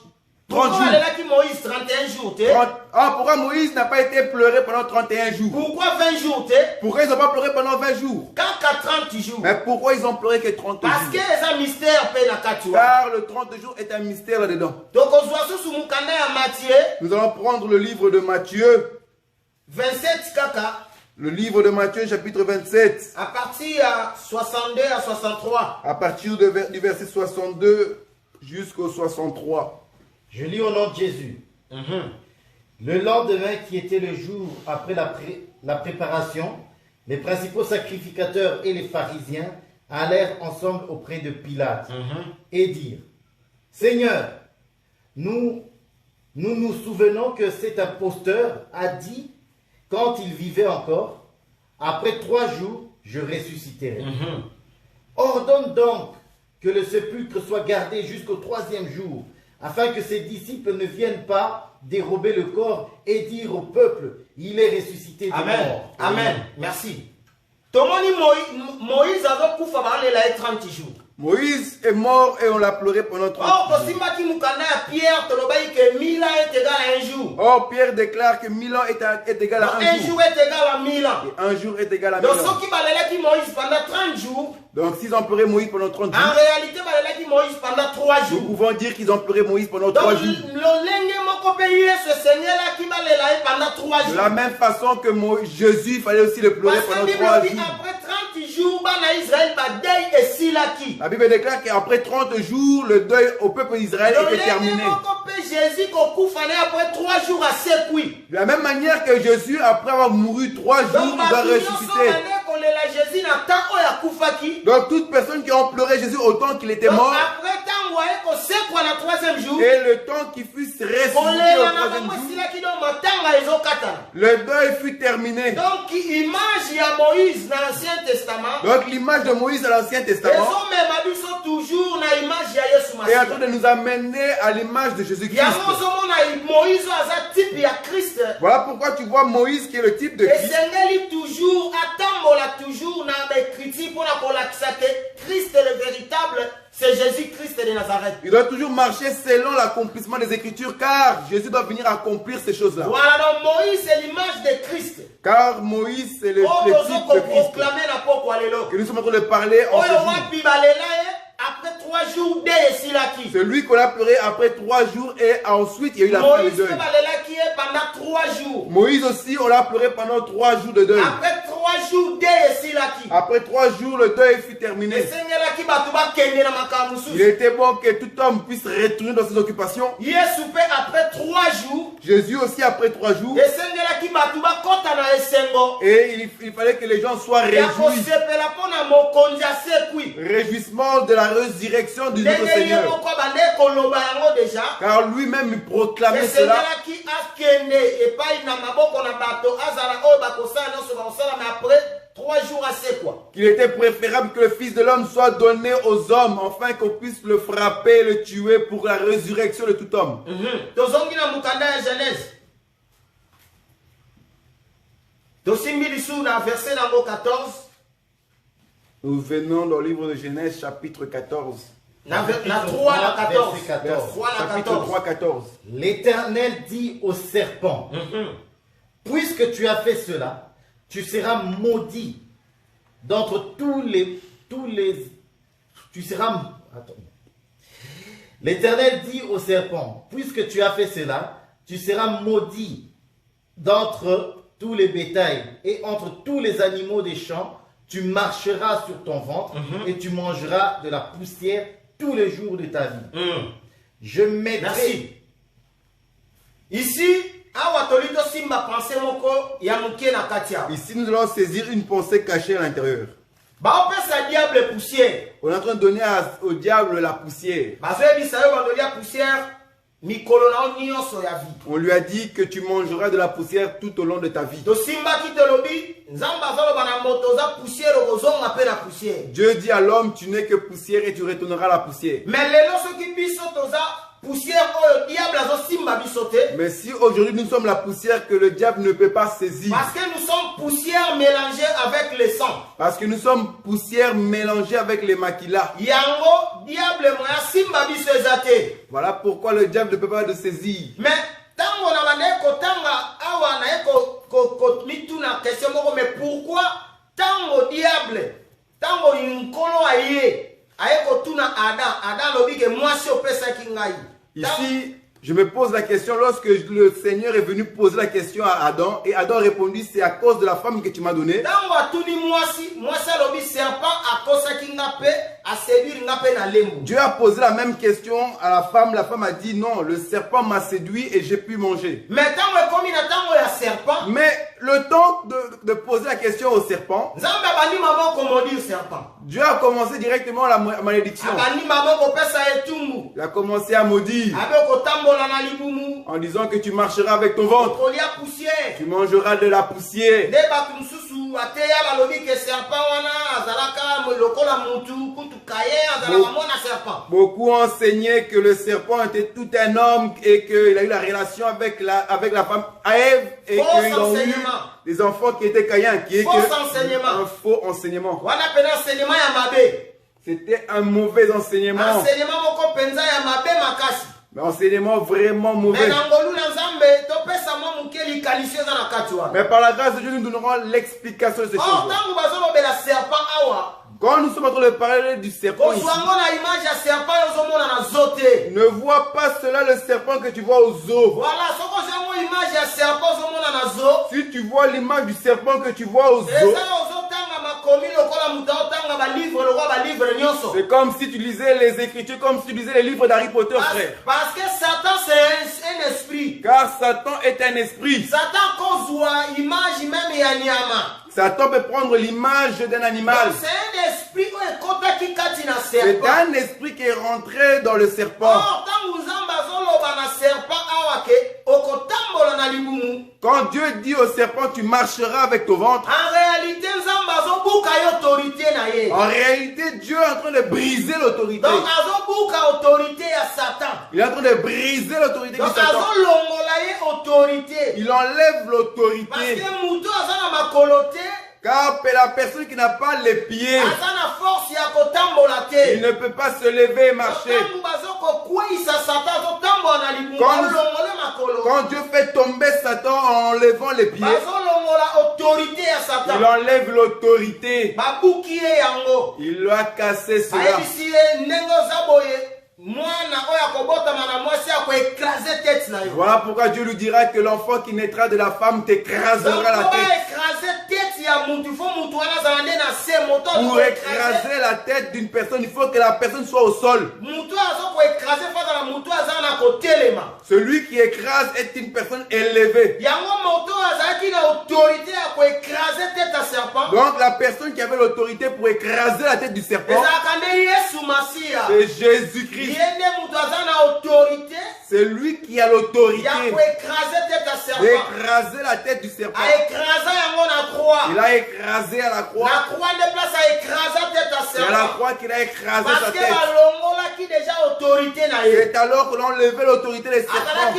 B: Pourquoi Moïse n'a pas été pleuré pendant 31 jours?
A: Pourquoi 20 jours?
B: Pourquoi ils n'ont pas pleuré pendant 20 jours? Mais pourquoi ils ont pleuré que 30 jours?
A: Parce que c'est un mystère.
B: Car le 30 jours est un mystère là-dedans. Nous allons prendre le livre de Matthieu.
A: 27 kaka.
B: Le livre de Matthieu chapitre 27.
A: À partir de 62 à 63.
B: À partir du verset 62 jusqu'au 63.
C: Je lis au nom de Jésus. Le lendemain, qui était le jour après la préparation, les principaux sacrificateurs et les pharisiens allèrent ensemble auprès de Pilate et dirent: Seigneur, nous souvenons que cet imposteur a dit, quand il vivait encore, après 3 jours, je ressusciterai. Ordonne donc que le sépulcre soit gardé jusqu'au 3e jour, afin que ses disciples ne viennent pas dérober le corps et dire au peuple: il est ressuscité des morts.
A: Amen. Merci.
B: Moïse est mort et on l'a pleuré pendant 30 jours. Or, Pierre déclare que 1000 ans est égal à 1 jour. Et 1 jour est égal à 1000 ans. Donc, s'ils ont pleuré Moïse pendant 30 jours,
A: en réalité, Moïse pendant 3 jours.
B: Nous pouvons dire qu'ils ont pleuré Moïse pendant 3 jours. De la même façon que Jésus, il fallait aussi le pleurer pendant 3 jours. La Bible déclare qu'après 30 jours, le deuil au peuple d'Israël était terminé. De la même manière que Jésus, après avoir mouru 3 jours, il va ressusciter. Donc toute personne qui a pleuré Jésus autant qu'il était mort, Et le temps qui fut ressuscité au troisième jour, le deuil fut terminé.
A: Donc l'image de Moïse dans l'Ancien Testament.
B: Donc l'image de Moïse dans l'Ancien Testament est en train de nous amener à l'image de Jésus-Christ. Voilà pourquoi tu vois Moïse qui est le type de Christ.
A: Christ est le véritable, c'est Jésus-Christ de Nazareth.
B: Il doit toujours marcher selon l'accomplissement des Écritures, car Jésus doit venir accomplir ces choses-là.
A: Voilà, donc Moïse c'est l'image de Christ.
B: Car Moïse c'est le type de Christ que nous sommes en train de parler en ce jour.
A: Après 3 jours,
B: celui qu'on a pleuré après 3 jours et ensuite il y a eu la fin du deuil. Moïse aussi, on l'a pleuré pendant 3 jours de deuil.
A: Après 3 jours,
B: après 3 jours, le deuil fut terminé. Il était bon que tout homme puisse retourner dans ses occupations.
A: Après 3 jours.
B: Jésus aussi après 3 jours. Et il fallait que les gens soient réjouis. Réjouissement de la résurrection du notre Seigneur. Car lui-même il proclamait cela. Qu'il était préférable que le Fils de l'homme soit donné aux hommes, afin qu'on puisse le frapper, le tuer pour la résurrection de tout homme. Nous venons dans le livre de Genèse, chapitre 14. Chapitre 3, 14.
C: L'Éternel dit au serpent, puisque tu as fait cela, tu seras maudit d'entre tous les tu seras. L'Éternel dit au serpent, puisque tu as fait cela, tu seras maudit d'entre tous les bétails et entre tous les animaux des champs. Tu marcheras sur ton ventre et tu mangeras de la poussière tous les jours de ta vie. Je mettrai.
A: Merci. Ici,
B: ici, nous allons saisir une pensée cachée à l'intérieur. On est en train de donner au diable la poussière. On lui a dit que tu mangeras de la poussière tout au long de ta vie. Dieu dit à l'homme, tu n'es que poussière et tu retourneras à la poussière. Mais si aujourd'hui nous sommes la poussière que le diable ne peut pas saisir.
A: Parce que nous sommes poussière mélangée avec le sang.
B: Parce que nous sommes poussière mélangée avec les maquila. Voilà pourquoi le diable ne peut pas le saisir.
A: Mais pourquoi tant au diable, tant au incolo aïe.
B: Ici, je me pose la question lorsque le Seigneur est venu poser la question à Adam et Adam a répondu, c'est à cause de la femme que tu m'as donnée. Dieu a posé la même question à la femme a dit non, le serpent m'a séduit et j'ai pu manger. Mais le temps de poser la question au serpent, Dieu a commencé directement la malédiction. Il a commencé à maudire en disant que tu marcheras avec ton ventre. Tu mangeras de la poussière. Beaucoup ont enseigné que le serpent était tout un homme et qu'il a eu la relation avec la femme Ève et qu'ils ont eu des enfants qui étaient Caïn, qui est un faux enseignement. C'était un mauvais enseignement. Mais enseignement vraiment mauvais. Mais par la grâce de Dieu, nous donnerons l'explication de ces choses. Quand nous sommes en train de parler du serpent ici, ne vois pas cela le serpent que tu vois aux os. Si tu vois l'image du serpent que tu vois aux os, c'est comme si tu lisais les Écritures, comme si tu lisais les livres d'Harry Potter, frère.
A: Parce que Satan c'est un esprit.
B: Car Satan est un esprit.
A: Satan kozwa image même ya nyama.
B: Satan peut prendre l'image d'un animal.
A: C'est un esprit qui kati na
B: C'est
A: serpent.
B: un esprit qui est rentré dans le serpent.
A: Oh, tangu nzamba zoloba na serpent awake okotambola na libumu.
B: Quand Dieu dit au serpent, tu marcheras avec ton ventre.
A: En réalité, nzamba zobuka autorité na ye.
B: En réalité, Dieu est en train de briser l'autorité.
A: Donc azobuka autorité ya Satan.
B: Il est en train de briser l'autorité de
A: Donc
B: Satan.
A: azolongola ye autorité.
B: Il enlève
A: Parce
B: l'autorité.
A: que muto azana makolote.
B: Car la personne qui n'a pas les pieds,
A: Azana force ya kotambola te.
B: il ne peut pas se lever et marcher.
A: Tangu bazoko kwisa Satan zotambola na libumu. Azolongola makolo.
B: Quand Dieu fait tomber Satan en enlevant les pieds,
A: Bazolongola autorité ya Satan.
B: il enlève l'autorité.
A: Babuki ye yango.
B: Il lui a cassé cela.
A: Ayebisi ye ndenge ozaboye. Mwana oya kobotama na mwasi akoekrase tête na yo.
B: Voilà pourquoi Dieu lui dira que l'enfant qui naîtra de la femme t'écrasera la tête. Pour écraser la tête d'une personne, il faut que la personne soit au sol. Celui qui écrase est une personne élevée. Donc la personne qui avait l'autorité pour écraser la tête du serpent, c'est Jésus-Christ. C'est lui qui a l'autorité d'écraser la tête du serpent. Il a écrasé à la croix. C'est à la croix qu'il a écrasé sa tête. C'est alors que l'on levait l'autorité des serpents.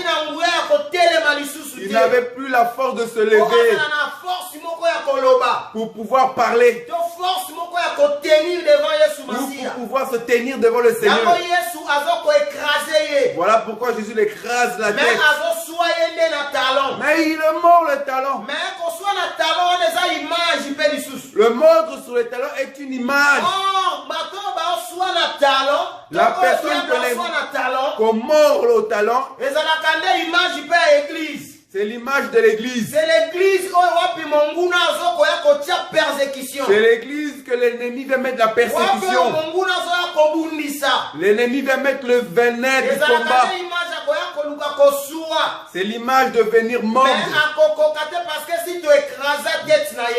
B: Il n'avait plus la force de se lever pour pouvoir parler, pour pouvoir se tenir devant le Seigneur. Voilà pourquoi Jésus l'écrase la tête. Mais il mord le talon. Le mordre sur le talon est une image. La personne qu'on mord au talon, c'est l'image de l'église.
A: C'est l'église
B: C'est l'église que l'ennemi veut mettre la persécution. L'ennemi veut mettre le venin du combat. C'est l'image de venir mordre.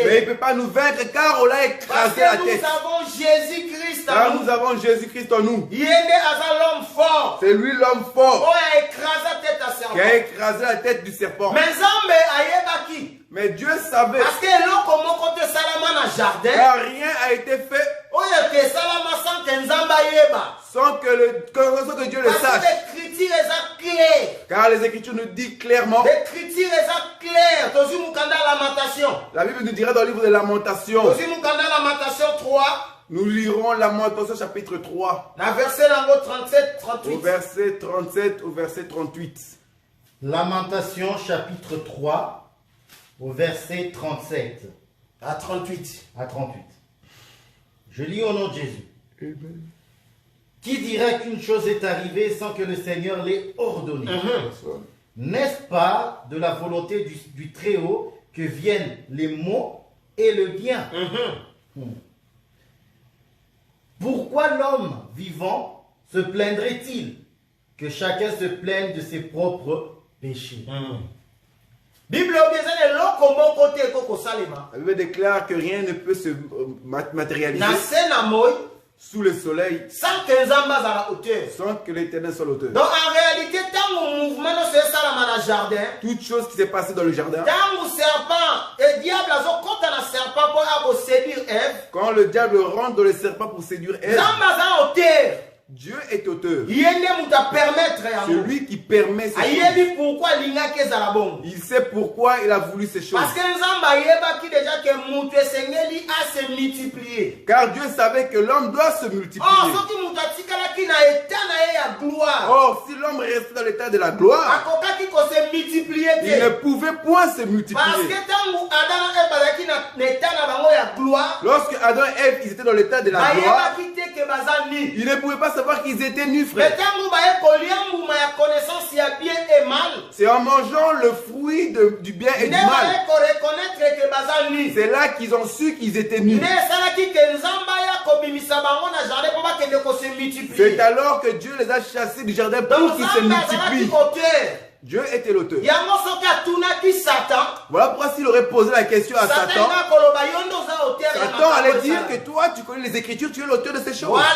B: Mais il ne peut pas nous vaincre car on l'a écrasé la tête. Car nous avons Jésus-Christ en nous. C'est lui l'homme fort qui a écrasé la tête du serpent. Mais Dieu savait. Car rien a été fait sans que Dieu le sache. Car les Écritures nous disent clairement. La Bible nous dira dans le livre de Lamentations. Nous lirons Lamentation chapitre 3. Au verset 37 au verset 38.
C: Lamentation chapitre 3 au verset 37
A: à 38.
C: Je lis au nom de Jésus.
B: Amen.
C: Qui dirait qu'une chose est arrivée sans que le Seigneur l'ait ordonnée? N'est-ce pas de la volonté du Très-Haut que viennent les maux et le bien? Pourquoi l'homme vivant se plaindrait-il? Que chacun se plaigne de ses propres péchés.
B: La Bible déclare que rien ne peut se matérialiser sous le soleil
A: sans
B: que l'Éternel soit l'auteur.
A: Donc en réalité, tant au mouvement de ce jardin,
B: toute chose qui s'est passée dans le jardin,
A: tant au serpent et diable a serpent pour séduire Ève.
B: Quand le diable rentre dans le serpent pour séduire Ève, Dieu est auteur. C'est lui qui permet ces choses. Il sait pourquoi il a voulu ces choses.
A: Parce que
B: car Dieu savait que l'homme doit se multiplier. Or, si l'homme restait dans l'état de la gloire, il ne pouvait point se multiplier. Lorsque Adam et Ève ils étaient dans l'état de la gloire, ils ne pouvaient pas savoir qu'ils étaient nus, frère. C'est en mangeant le fruit du bien et du mal. C'est là qu'ils ont su qu'ils étaient nus. C'est alors que Dieu les a chassés du jardin pour qu'ils se multiplient. Dieu était l'auteur.
A: Yango soki atunaki Satan.
B: Voilà pourquoi s'il aurait posé la question à Satan, Satan allait dire que toi, tu connais les Écritures, tu es l'auteur de ces choses.
A: Voilà,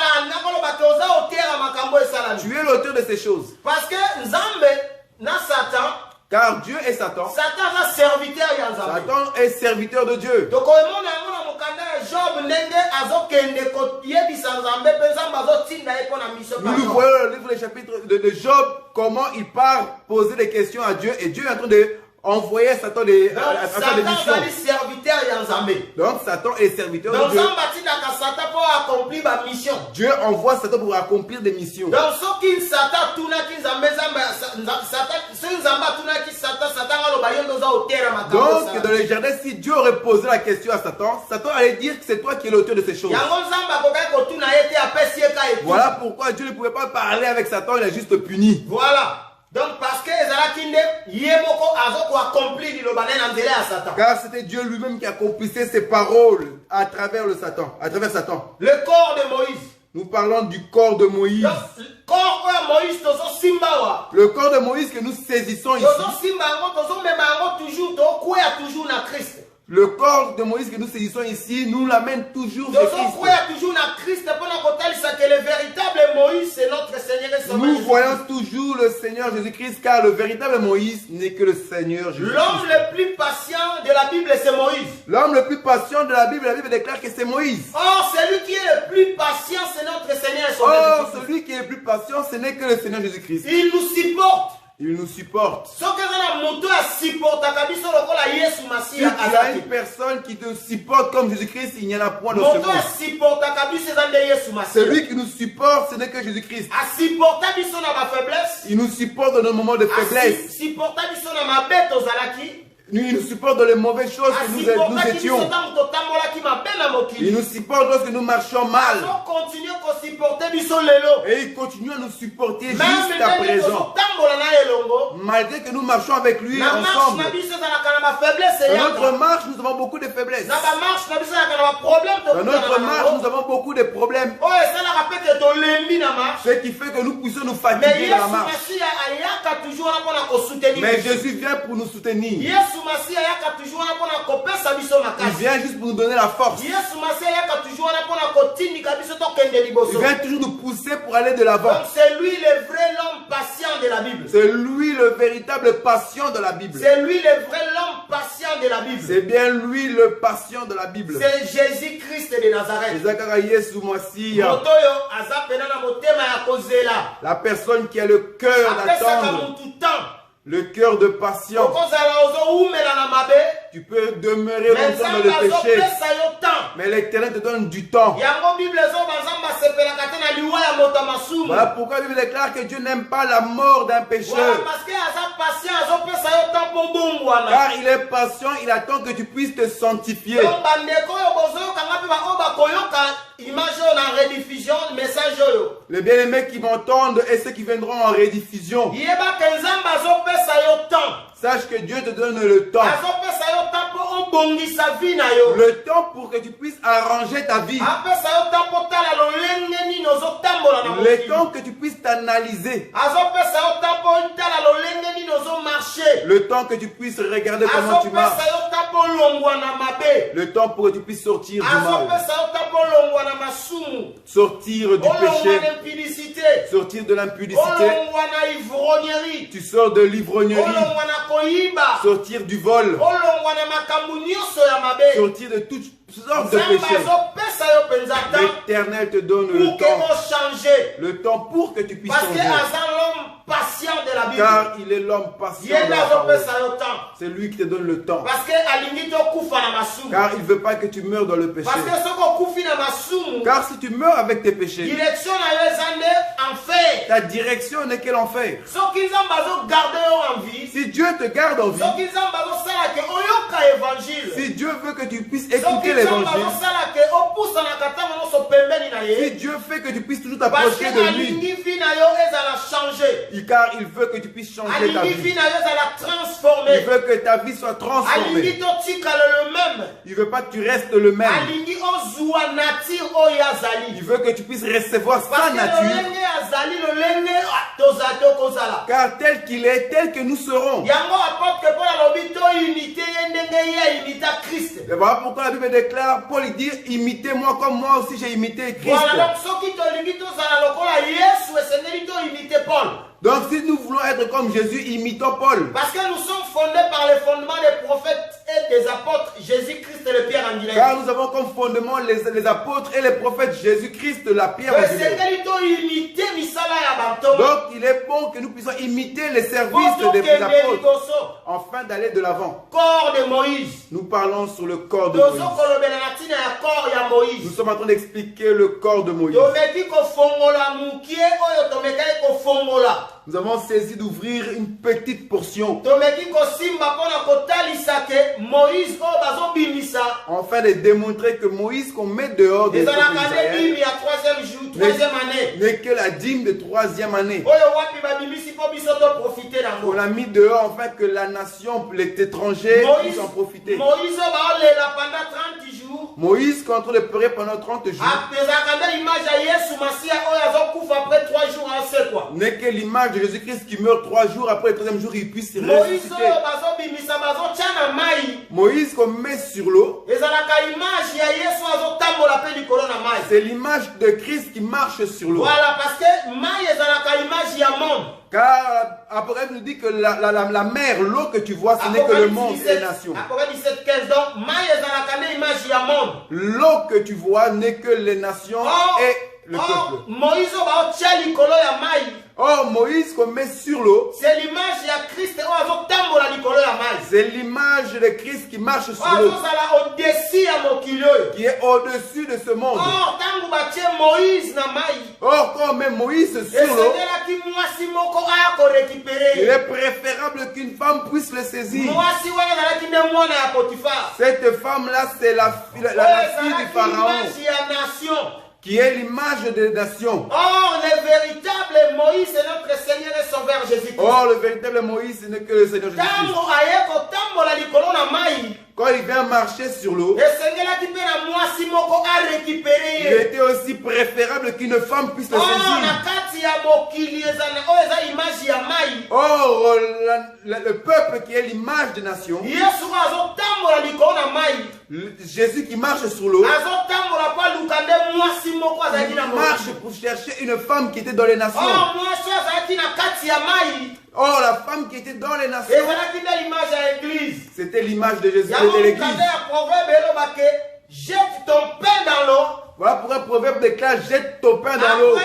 B: Tu es l'auteur de ces choses.
A: parce que Nzambe na Satan.
B: Car Dieu est Satan.
A: Satan est serviteur ya Nzambe.
B: Satan est serviteur de Dieu. Nous voyons dans le livre des chapitres de Job, comment il part poser des questions à Dieu et Dieu est en train de envoyer Satan à faire des missions. Donc Satan est serviteur de Dieu. Dieu envoie Satan pour accomplir des missions. Donc dans le jardin, si Dieu aurait posé la question à Satan, Satan allait dire que c'est toi qui es l'auteur de ces choses. Voilà pourquoi Dieu ne pouvait pas parler avec Satan, il a juste puni.
A: Voilà. Donc parce que
B: car c'était Dieu lui-même qui accomplissait ses paroles à travers Satan.
A: Le corps de Moïse.
B: Nous parlons du corps de Moïse. Le corps de Moïse que nous saisissons ici. Le corps de Moïse que nous saisissons ici nous l'amène toujours vers Christ. Nous voyons toujours le Seigneur Jésus-Christ car le véritable Moïse n'est que le Seigneur Jésus-Christ.
A: L'homme le plus patient de la Bible c'est Moïse.
B: L'homme le plus patient de la Bible déclare que c'est Moïse.
A: Or celui qui est le plus patient c'est notre Seigneur Jésus-Christ.
B: Or celui qui est le plus patient ce n'est que le Seigneur Jésus-Christ.
A: Il nous supporte.
B: Il nous supporte.
A: Si tu
B: as une personne qui te supporte comme Jésus-Christ, il n'y en a point dans ce monde. Celui qui nous supporte, ce n'est que Jésus-Christ. Il nous supporte dans nos moments de faiblesse. Il nous supporte dans les mauvaises choses que nous étions. Il nous supporte lorsque nous marchons mal. Et il continue à nous supporter jusqu'à présent. Malgré que nous marchons avec lui ensemble. Dans notre marche, nous avons beaucoup de faiblesses. Dans notre marche, nous avons beaucoup de problèmes. Ce qui fait que nous puissions nous fatiguer dans la marche. Mais Jésus vient pour nous soutenir. Il vient juste pour nous donner la force. Il vient toujours nous pousser pour aller de l'avant.
A: C'est lui le vrai l'homme patient de la Bible.
B: C'est lui le véritable patient de la Bible.
A: C'est lui le vrai l'homme patient de la Bible.
B: C'est bien lui le patient de la Bible.
A: C'est Jésus-Christ de Nazareth.
B: La personne qui a le cœur d'attendre. Le cœur de patience. Tu peux demeurer longtemps dans le péché. Mais l'Éternel te donne du temps. Voilà pourquoi la Bible déclare que Dieu n'aime pas la mort d'un pécheur. Car il est patient, il attend que tu puisses te sanctifier. Les bien-aimés qui m'entendent et ceux qui viendront en rediffusion, sache que Dieu te donne le temps. Le temps pour que tu puisses arranger ta vie. Le temps que tu puisses t'analyser. Le temps que tu puisses regarder comment tu marches. Le temps pour que tu puisses sortir du mal. Sortir du péché. Sortir de l'impudicité. Tu sors de l'ivrognerie. Sortir du vol. Sortir de toutes sortes de péchés. L'Éternel te donne le temps. Le temps pour que tu puisses changer. Car il est l'homme patient de la parole. C'est lui qui te donne le temps. Car il ne veut pas que tu meurs dans le péché. Car si tu meurs avec tes péchés, ta direction n'est que l'enfer. Si Dieu te garde en vie, Si Dieu veut que tu puisses écouter l'évangile, si Dieu fait que tu puisses toujours t'approcher de lui, car il veut que tu puisses changer ta vie. Il veut que ta vie soit transformée. Il ne veut pas que tu restes le même. Il veut que tu puisses recevoir sa nature. Car tel qu'il est, tel que nous serons. Et voilà pourquoi la Bible déclare, Paul dit, imitez-moi comme moi aussi j'ai imité Christ. Donc si nous voulons être comme Jésus, imitons Paul.
A: Parce que nous sommes fondés par les fondements des prophètes et des apôtres, Jésus-Christ et le Pierre angulaire.
B: Car nous avons comme fondement les apôtres et les prophètes, Jésus-Christ, la pierre angulaire. Donc il est bon que nous puissions imiter les services des apôtres, afin d'aller de l'avant.
A: Corps de Moïse.
B: Nous parlons sur le corps de Moïse. Nous sommes en train d'expliquer le corps de Moïse. Nous avons saisi d'ouvrir une petite portion afin de démontrer que Moïse qu'on met dehors des n'est que la dîme de 3e année. On a mis dehors afin que la nation, les étrangers puissent en profiter. Moïse est en train de pleurer pendant 30 jours. N'est que l'image de Jésus-Christ qui meurt 3 jours après le 3e jour, il puisse ressusciter. Moïse qu'on met sur l'eau. C'est l'image de Christ qui marche sur l'eau.
A: Voilà, parce que
B: car Apocalypse nous dit que la mer, l'eau que tu vois, ce n'est que le monde et les nations. L'eau que tu vois n'est que les nations et le peuple. Or, Moïse qu'on met sur l'eau,
A: c'est l'image de Christ
B: c'est l'image de Christ qui marche sur l'eau, qui est au-dessus de ce monde. Or, quand on met Moïse sur l'eau, il est préférable qu'une femme puisse le saisir. Cette femme-là, c'est la fille du Pharaon, qui est l'image des nations.
A: Or, le véritable Moïse, c'est notre Seigneur et Sauveur Jésus-Christ.
B: Or, le véritable Moïse, ce n'est que le Seigneur Jésus-Christ. Quand il vient marcher sur l'eau, il était aussi préférable qu'une femme puisse le saisir. Or, le peuple qui est l'image des nations, Jésus qui marche sur l'eau, il marche pour chercher une femme qui était dans les nations. Or, la femme qui était dans les nations, c'était l'image de Jésus et de l'Église.
A: Jette ton pain dans l'eau.
B: Voilà pourquoi le proverbe déclare, jette ton pain dans l'eau.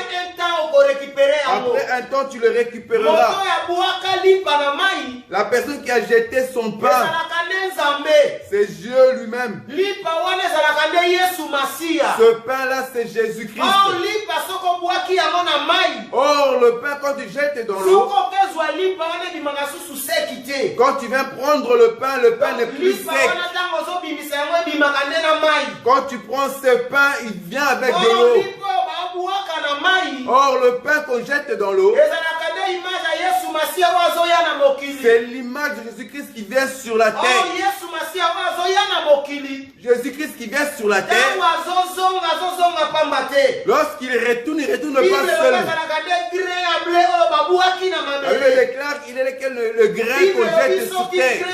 B: Après un temps, tu le récupéreras. La personne qui a jeté son pain, c'est Dieu lui-même. Ce pain-là, c'est Jésus-Christ. Or, le pain, quand tu jettes dans l'eau, quand tu viens prendre le pain n'est plus sec. Quand tu prends ce pain, il vient avec de l'eau. Or, le pain qu'on jette dans l'eau, c'est l'image de Jésus-Christ qui vient sur la terre. Jésus-Christ qui vient sur la terre. Lorsqu'il retourne, il ne retourne pas seul. La Bible déclare qu'il est le grain qu'on jette sur terre.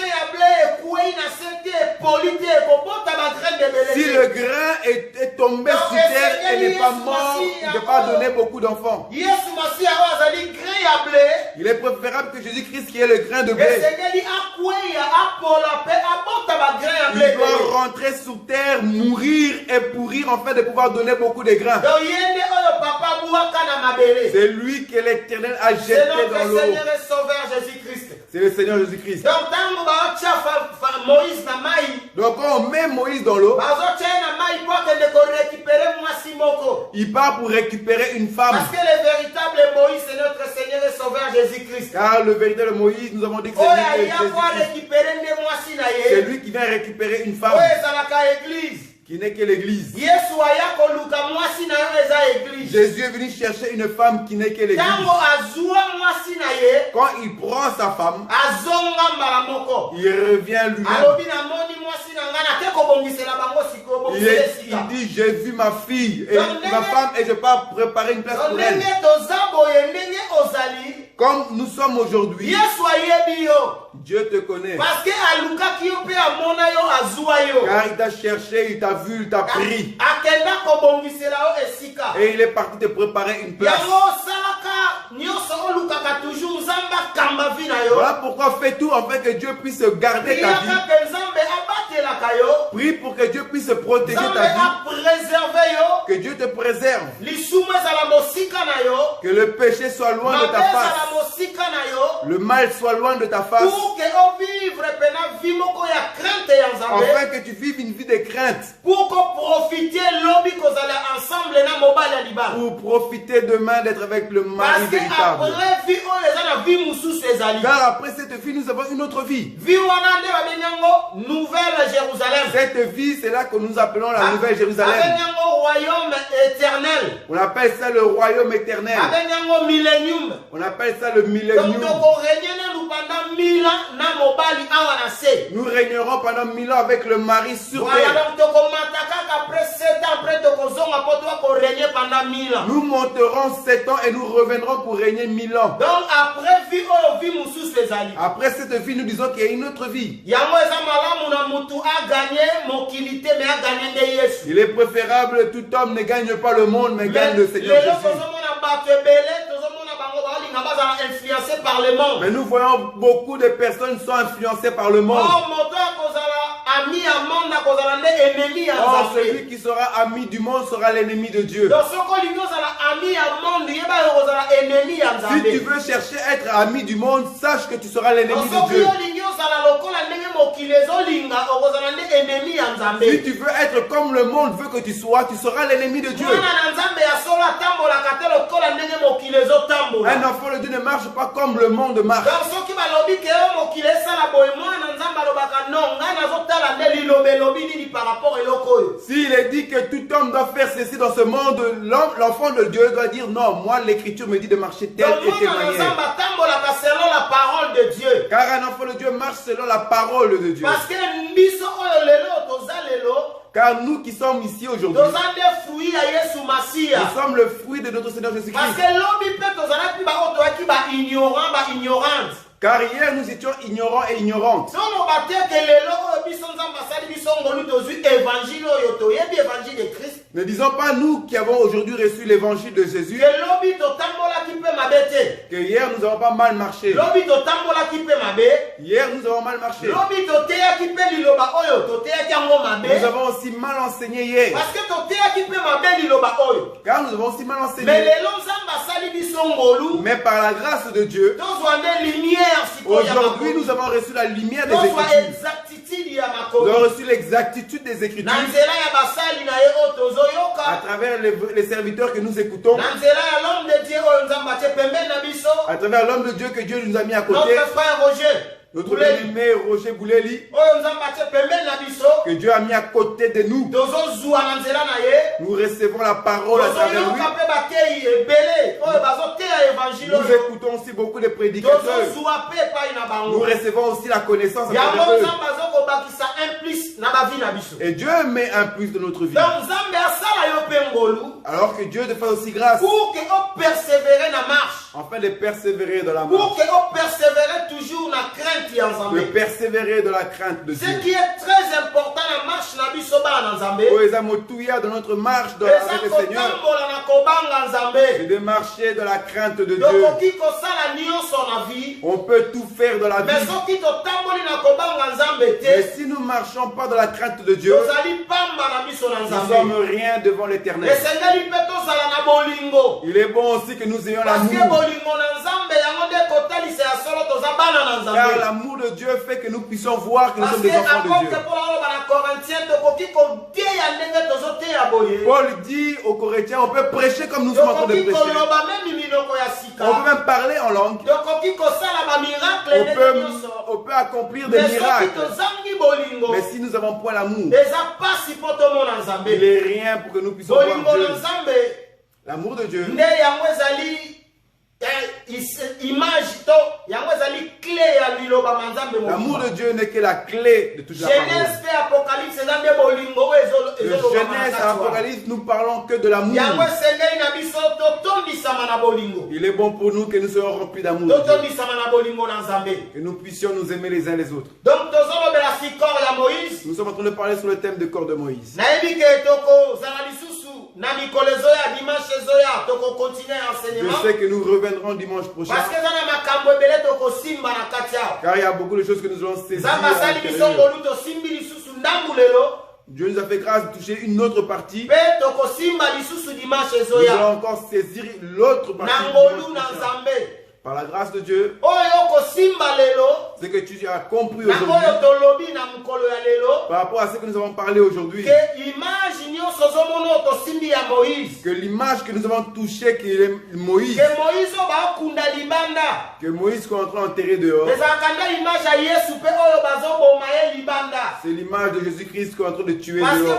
B: Si le grain est tombé sur terre, elle n'est pas morte, il ne peut pas donner beaucoup d'enfants. Il est préférable que Jésus-Christ qui est le grain de blé. Il doit rentrer sur terre, mourir et pourrir afin de pouvoir donner beaucoup de grains. C'est lui que l'Éternel a jeté dans l'eau. C'est le Seigneur Jésus-Christ.
A: Donc
B: quand on met Moïse dans l'eau, il part pour récupérer une femme.
A: Parce que le véritable Moïse, c'est notre Seigneur et Sauveur Jésus-Christ.
B: Car le véritable Moïse, nous avons dit que c'est lui qui vient récupérer une femme. Qui n'est que l'église. Jésus est venu chercher une femme qui n'est que l'église. Quand il prend sa femme, il revient lui-même. Il dit, j'ai vu ma fille et ma femme et je pars préparer une place pour elle. Comme nous sommes aujourd'hui, Dieu te connaît. Car il t'a cherché, il t'a vu, il t'a pris. Et il est parti te préparer une place. Voilà pourquoi fais tout afin que Dieu puisse garder ta vie. Prie pour que Dieu puisse protéger ta vie. Que Dieu te préserve. Que le péché soit loin de ta face. Le mal soit loin de ta face. Afin que tu vives une vie de crainte. Pour profiter demain d'être avec le mari véritable. Car après cette vie, nous avons une autre vie.
A: Nouvelle Jérusalem.
B: Cette vie, c'est là que nous appelons la Nouvelle Jérusalem. On appelle ça le royaume éternel. On appelle ça le millénium. Nous régnerons pendant 1000 ans avec le mari sur terre. Nous monterons 7 ans et nous reviendrons pour régner 1000 ans.
A: Donc
B: après cette vie, nous disons qu'il y a une autre vie. Il est préférable tout homme ne gagne pas le monde mais gagne le Seigneur Jésus. Mais nous voyons beaucoup de personnes sont influencées par le monde. Or, celui qui sera ami du monde sera l'ennemi de Dieu. Si tu veux chercher à être ami du monde, sache que tu seras l'ennemi de Dieu. Si tu veux être comme le monde veut que tu sois, tu seras l'ennemi de Dieu. Un enfant de Dieu ne marche pas comme le monde marche. S'il est dit que tout homme doit faire ceci dans ce monde, l'enfant de Dieu doit dire non, moi l'écriture me dit de marcher telle et telle manière. Car un enfant de Dieu marche selon la parole de Dieu. Car nous qui sommes ici aujourd'hui, nous sommes le fruit de notre Seigneur Jésus-Christ. Car hier nous étions ignorants et ignorantes. Ne disons pas nous qui avons aujourd'hui reçu l'évangile de Jésus que hier nous avons pas mal marché. Hier nous avons mal marché. Nous avons aussi mal enseigné hier. Car nous avons aussi mal enseigné. Mais par la grâce de Dieu, aujourd'hui nous avons reçu la lumière des Écritures. Nous avons reçu l'exactitude des Écritures à travers les serviteurs que nous écoutons, à travers l'homme de Dieu que Dieu nous a mis à côté,
A: notre frère Roger.
B: Notre bien-aimé Roger Bouleli, que Dieu a mis à côté de nous. Nous recevons la parole à travers lui. Nous écoutons aussi beaucoup de prédicateurs. Nous recevons aussi la connaissance à travers eux. Et Dieu met un plus de notre vie. Alors que Dieu te fait aussi grâce. Afin de persévérer dans la marche. De persévérer dans la crainte de Dieu.
A: Ce qui est très important dans la marche
B: dans notre marche avec le Seigneur, c'est de marcher dans la crainte de Dieu. On peut tout faire dans la vie. Mais si nous ne marchons pas dans la crainte de Dieu, nous ne sommes rien devant l'Éternel. Il est bon aussi que nous ayons l'amour. Car l'amour de Dieu fait que nous puissions voir que nous sommes des enfants de Dieu. Paul dit aux Corinthiens, on peut prêcher comme nous sommes en train de prêcher. On peut même parler en langue. On peut accomplir des miracles. Mais si nous n'avons point l'amour, il n'est rien pour que nous puissions voir Dieu. L'amour de Dieu. L'amour de Dieu n'est que la clé de toute la parole. De Genèse à Apocalypse, nous parlons que de l'amour. Il est bon pour nous que nous soyons remplis d'amour. Que nous puissions nous aimer les uns les autres. Nous sommes en train de parler sur le thème du corps de Moïse. Je sais que nous reviendrons dimanche prochain. Car il y a beaucoup de choses que nous allons saisir. Dieu nous a fait grâce de toucher une autre partie. Nous allons encore saisir l'autre partie. Par la grâce de Dieu, ce que tu as compris aujourd'hui, par rapport à ce que nous avons parlé aujourd'hui, que l'image que nous avons touchée, qui est Moïse, que Moïse qu'on est en train d'enterrer dehors, c'est l'image de Jésus-Christ qu'on est en train de tuer dehors.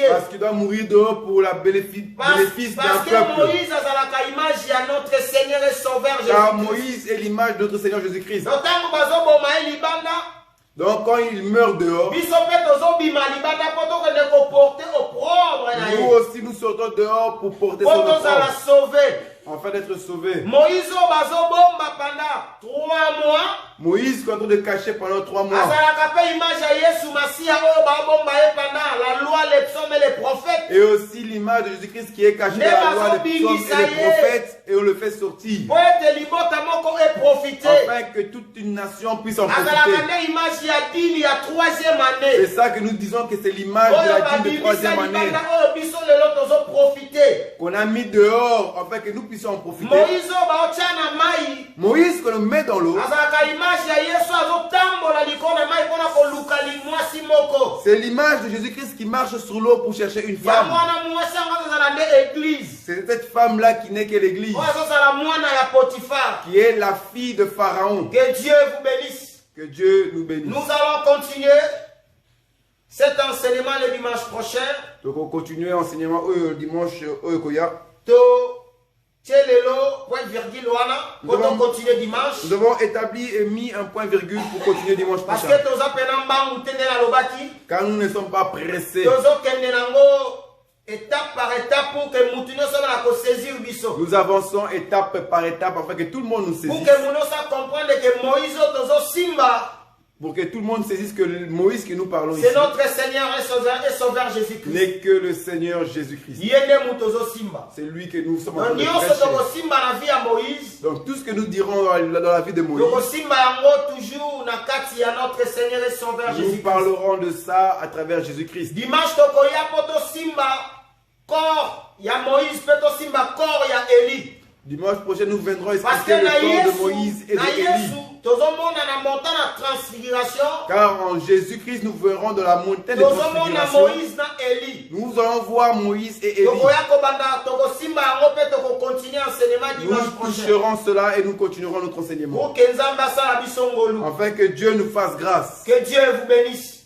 B: Parce qu'il doit mourir dehors pour le bénéfice d'un peuple. Car Moïse est l'image de notre Seigneur Jésus-Christ. Donc quand il meurt dehors, nous aussi nous sortons dehors pour porter son offrande, afin d'être sauvés. Moïse est en train de cacher pendant 3 mois. Et aussi l'image de Jésus-Christ qui est cachée dans la loi, les psaumes et les prophètes, et on le fait sortir. Afin que toute une nation puisse en profiter. C'est ça que nous disons que c'est l'image de la dîme de 3e année. Qu'on a mis dehors afin que nous puissions en profiter. Moïse qu'on le met dans l'eau. C'est l'image de Jésus-Christ qui marche sur l'eau pour chercher une femme. C'est cette femme-là qui n'est que l'église, qui est la fille de Pharaon.
A: Que Dieu vous bénisse.
B: Que Dieu nous bénisse.
A: Nous allons continuer cet enseignement le dimanche prochain.
B: Donc on continue l'enseignement dimanche au Koya. Nous avons établi et mis un point virgule pour continuer dimanche prochain. Car nous ne sommes pas pressés.
A: Étape par étape pour que nous saisir.
B: Nous avançons étape par étape afin que tout le monde nous saisisse.
A: Pour que nous comprenions que Moïse Simba.
B: Pour que tout le monde saisisse que le Moïse que nous parlons ici,
A: c'est notre Seigneur et Sauveur Jésus-Christ.
B: N'est que le Seigneur Jésus-Christ. C'est lui que nous sommes en train de prêcher. Donc tout ce que nous dirons dans la vie de Moïse, nous parlerons de ça à travers Jésus-Christ.
A: Dimanche
B: Dimanche prochain, nous viendrons expliquer le corps de Moïse et de Élie. Car en Jésus-Christ, nous verrons de la montagne de transfiguration. Nous allons voir Moïse et Élie. Nous toucherons cela et nous continuerons notre enseignement. Afin que Dieu nous fasse grâce.
A: Que Dieu vous bénisse.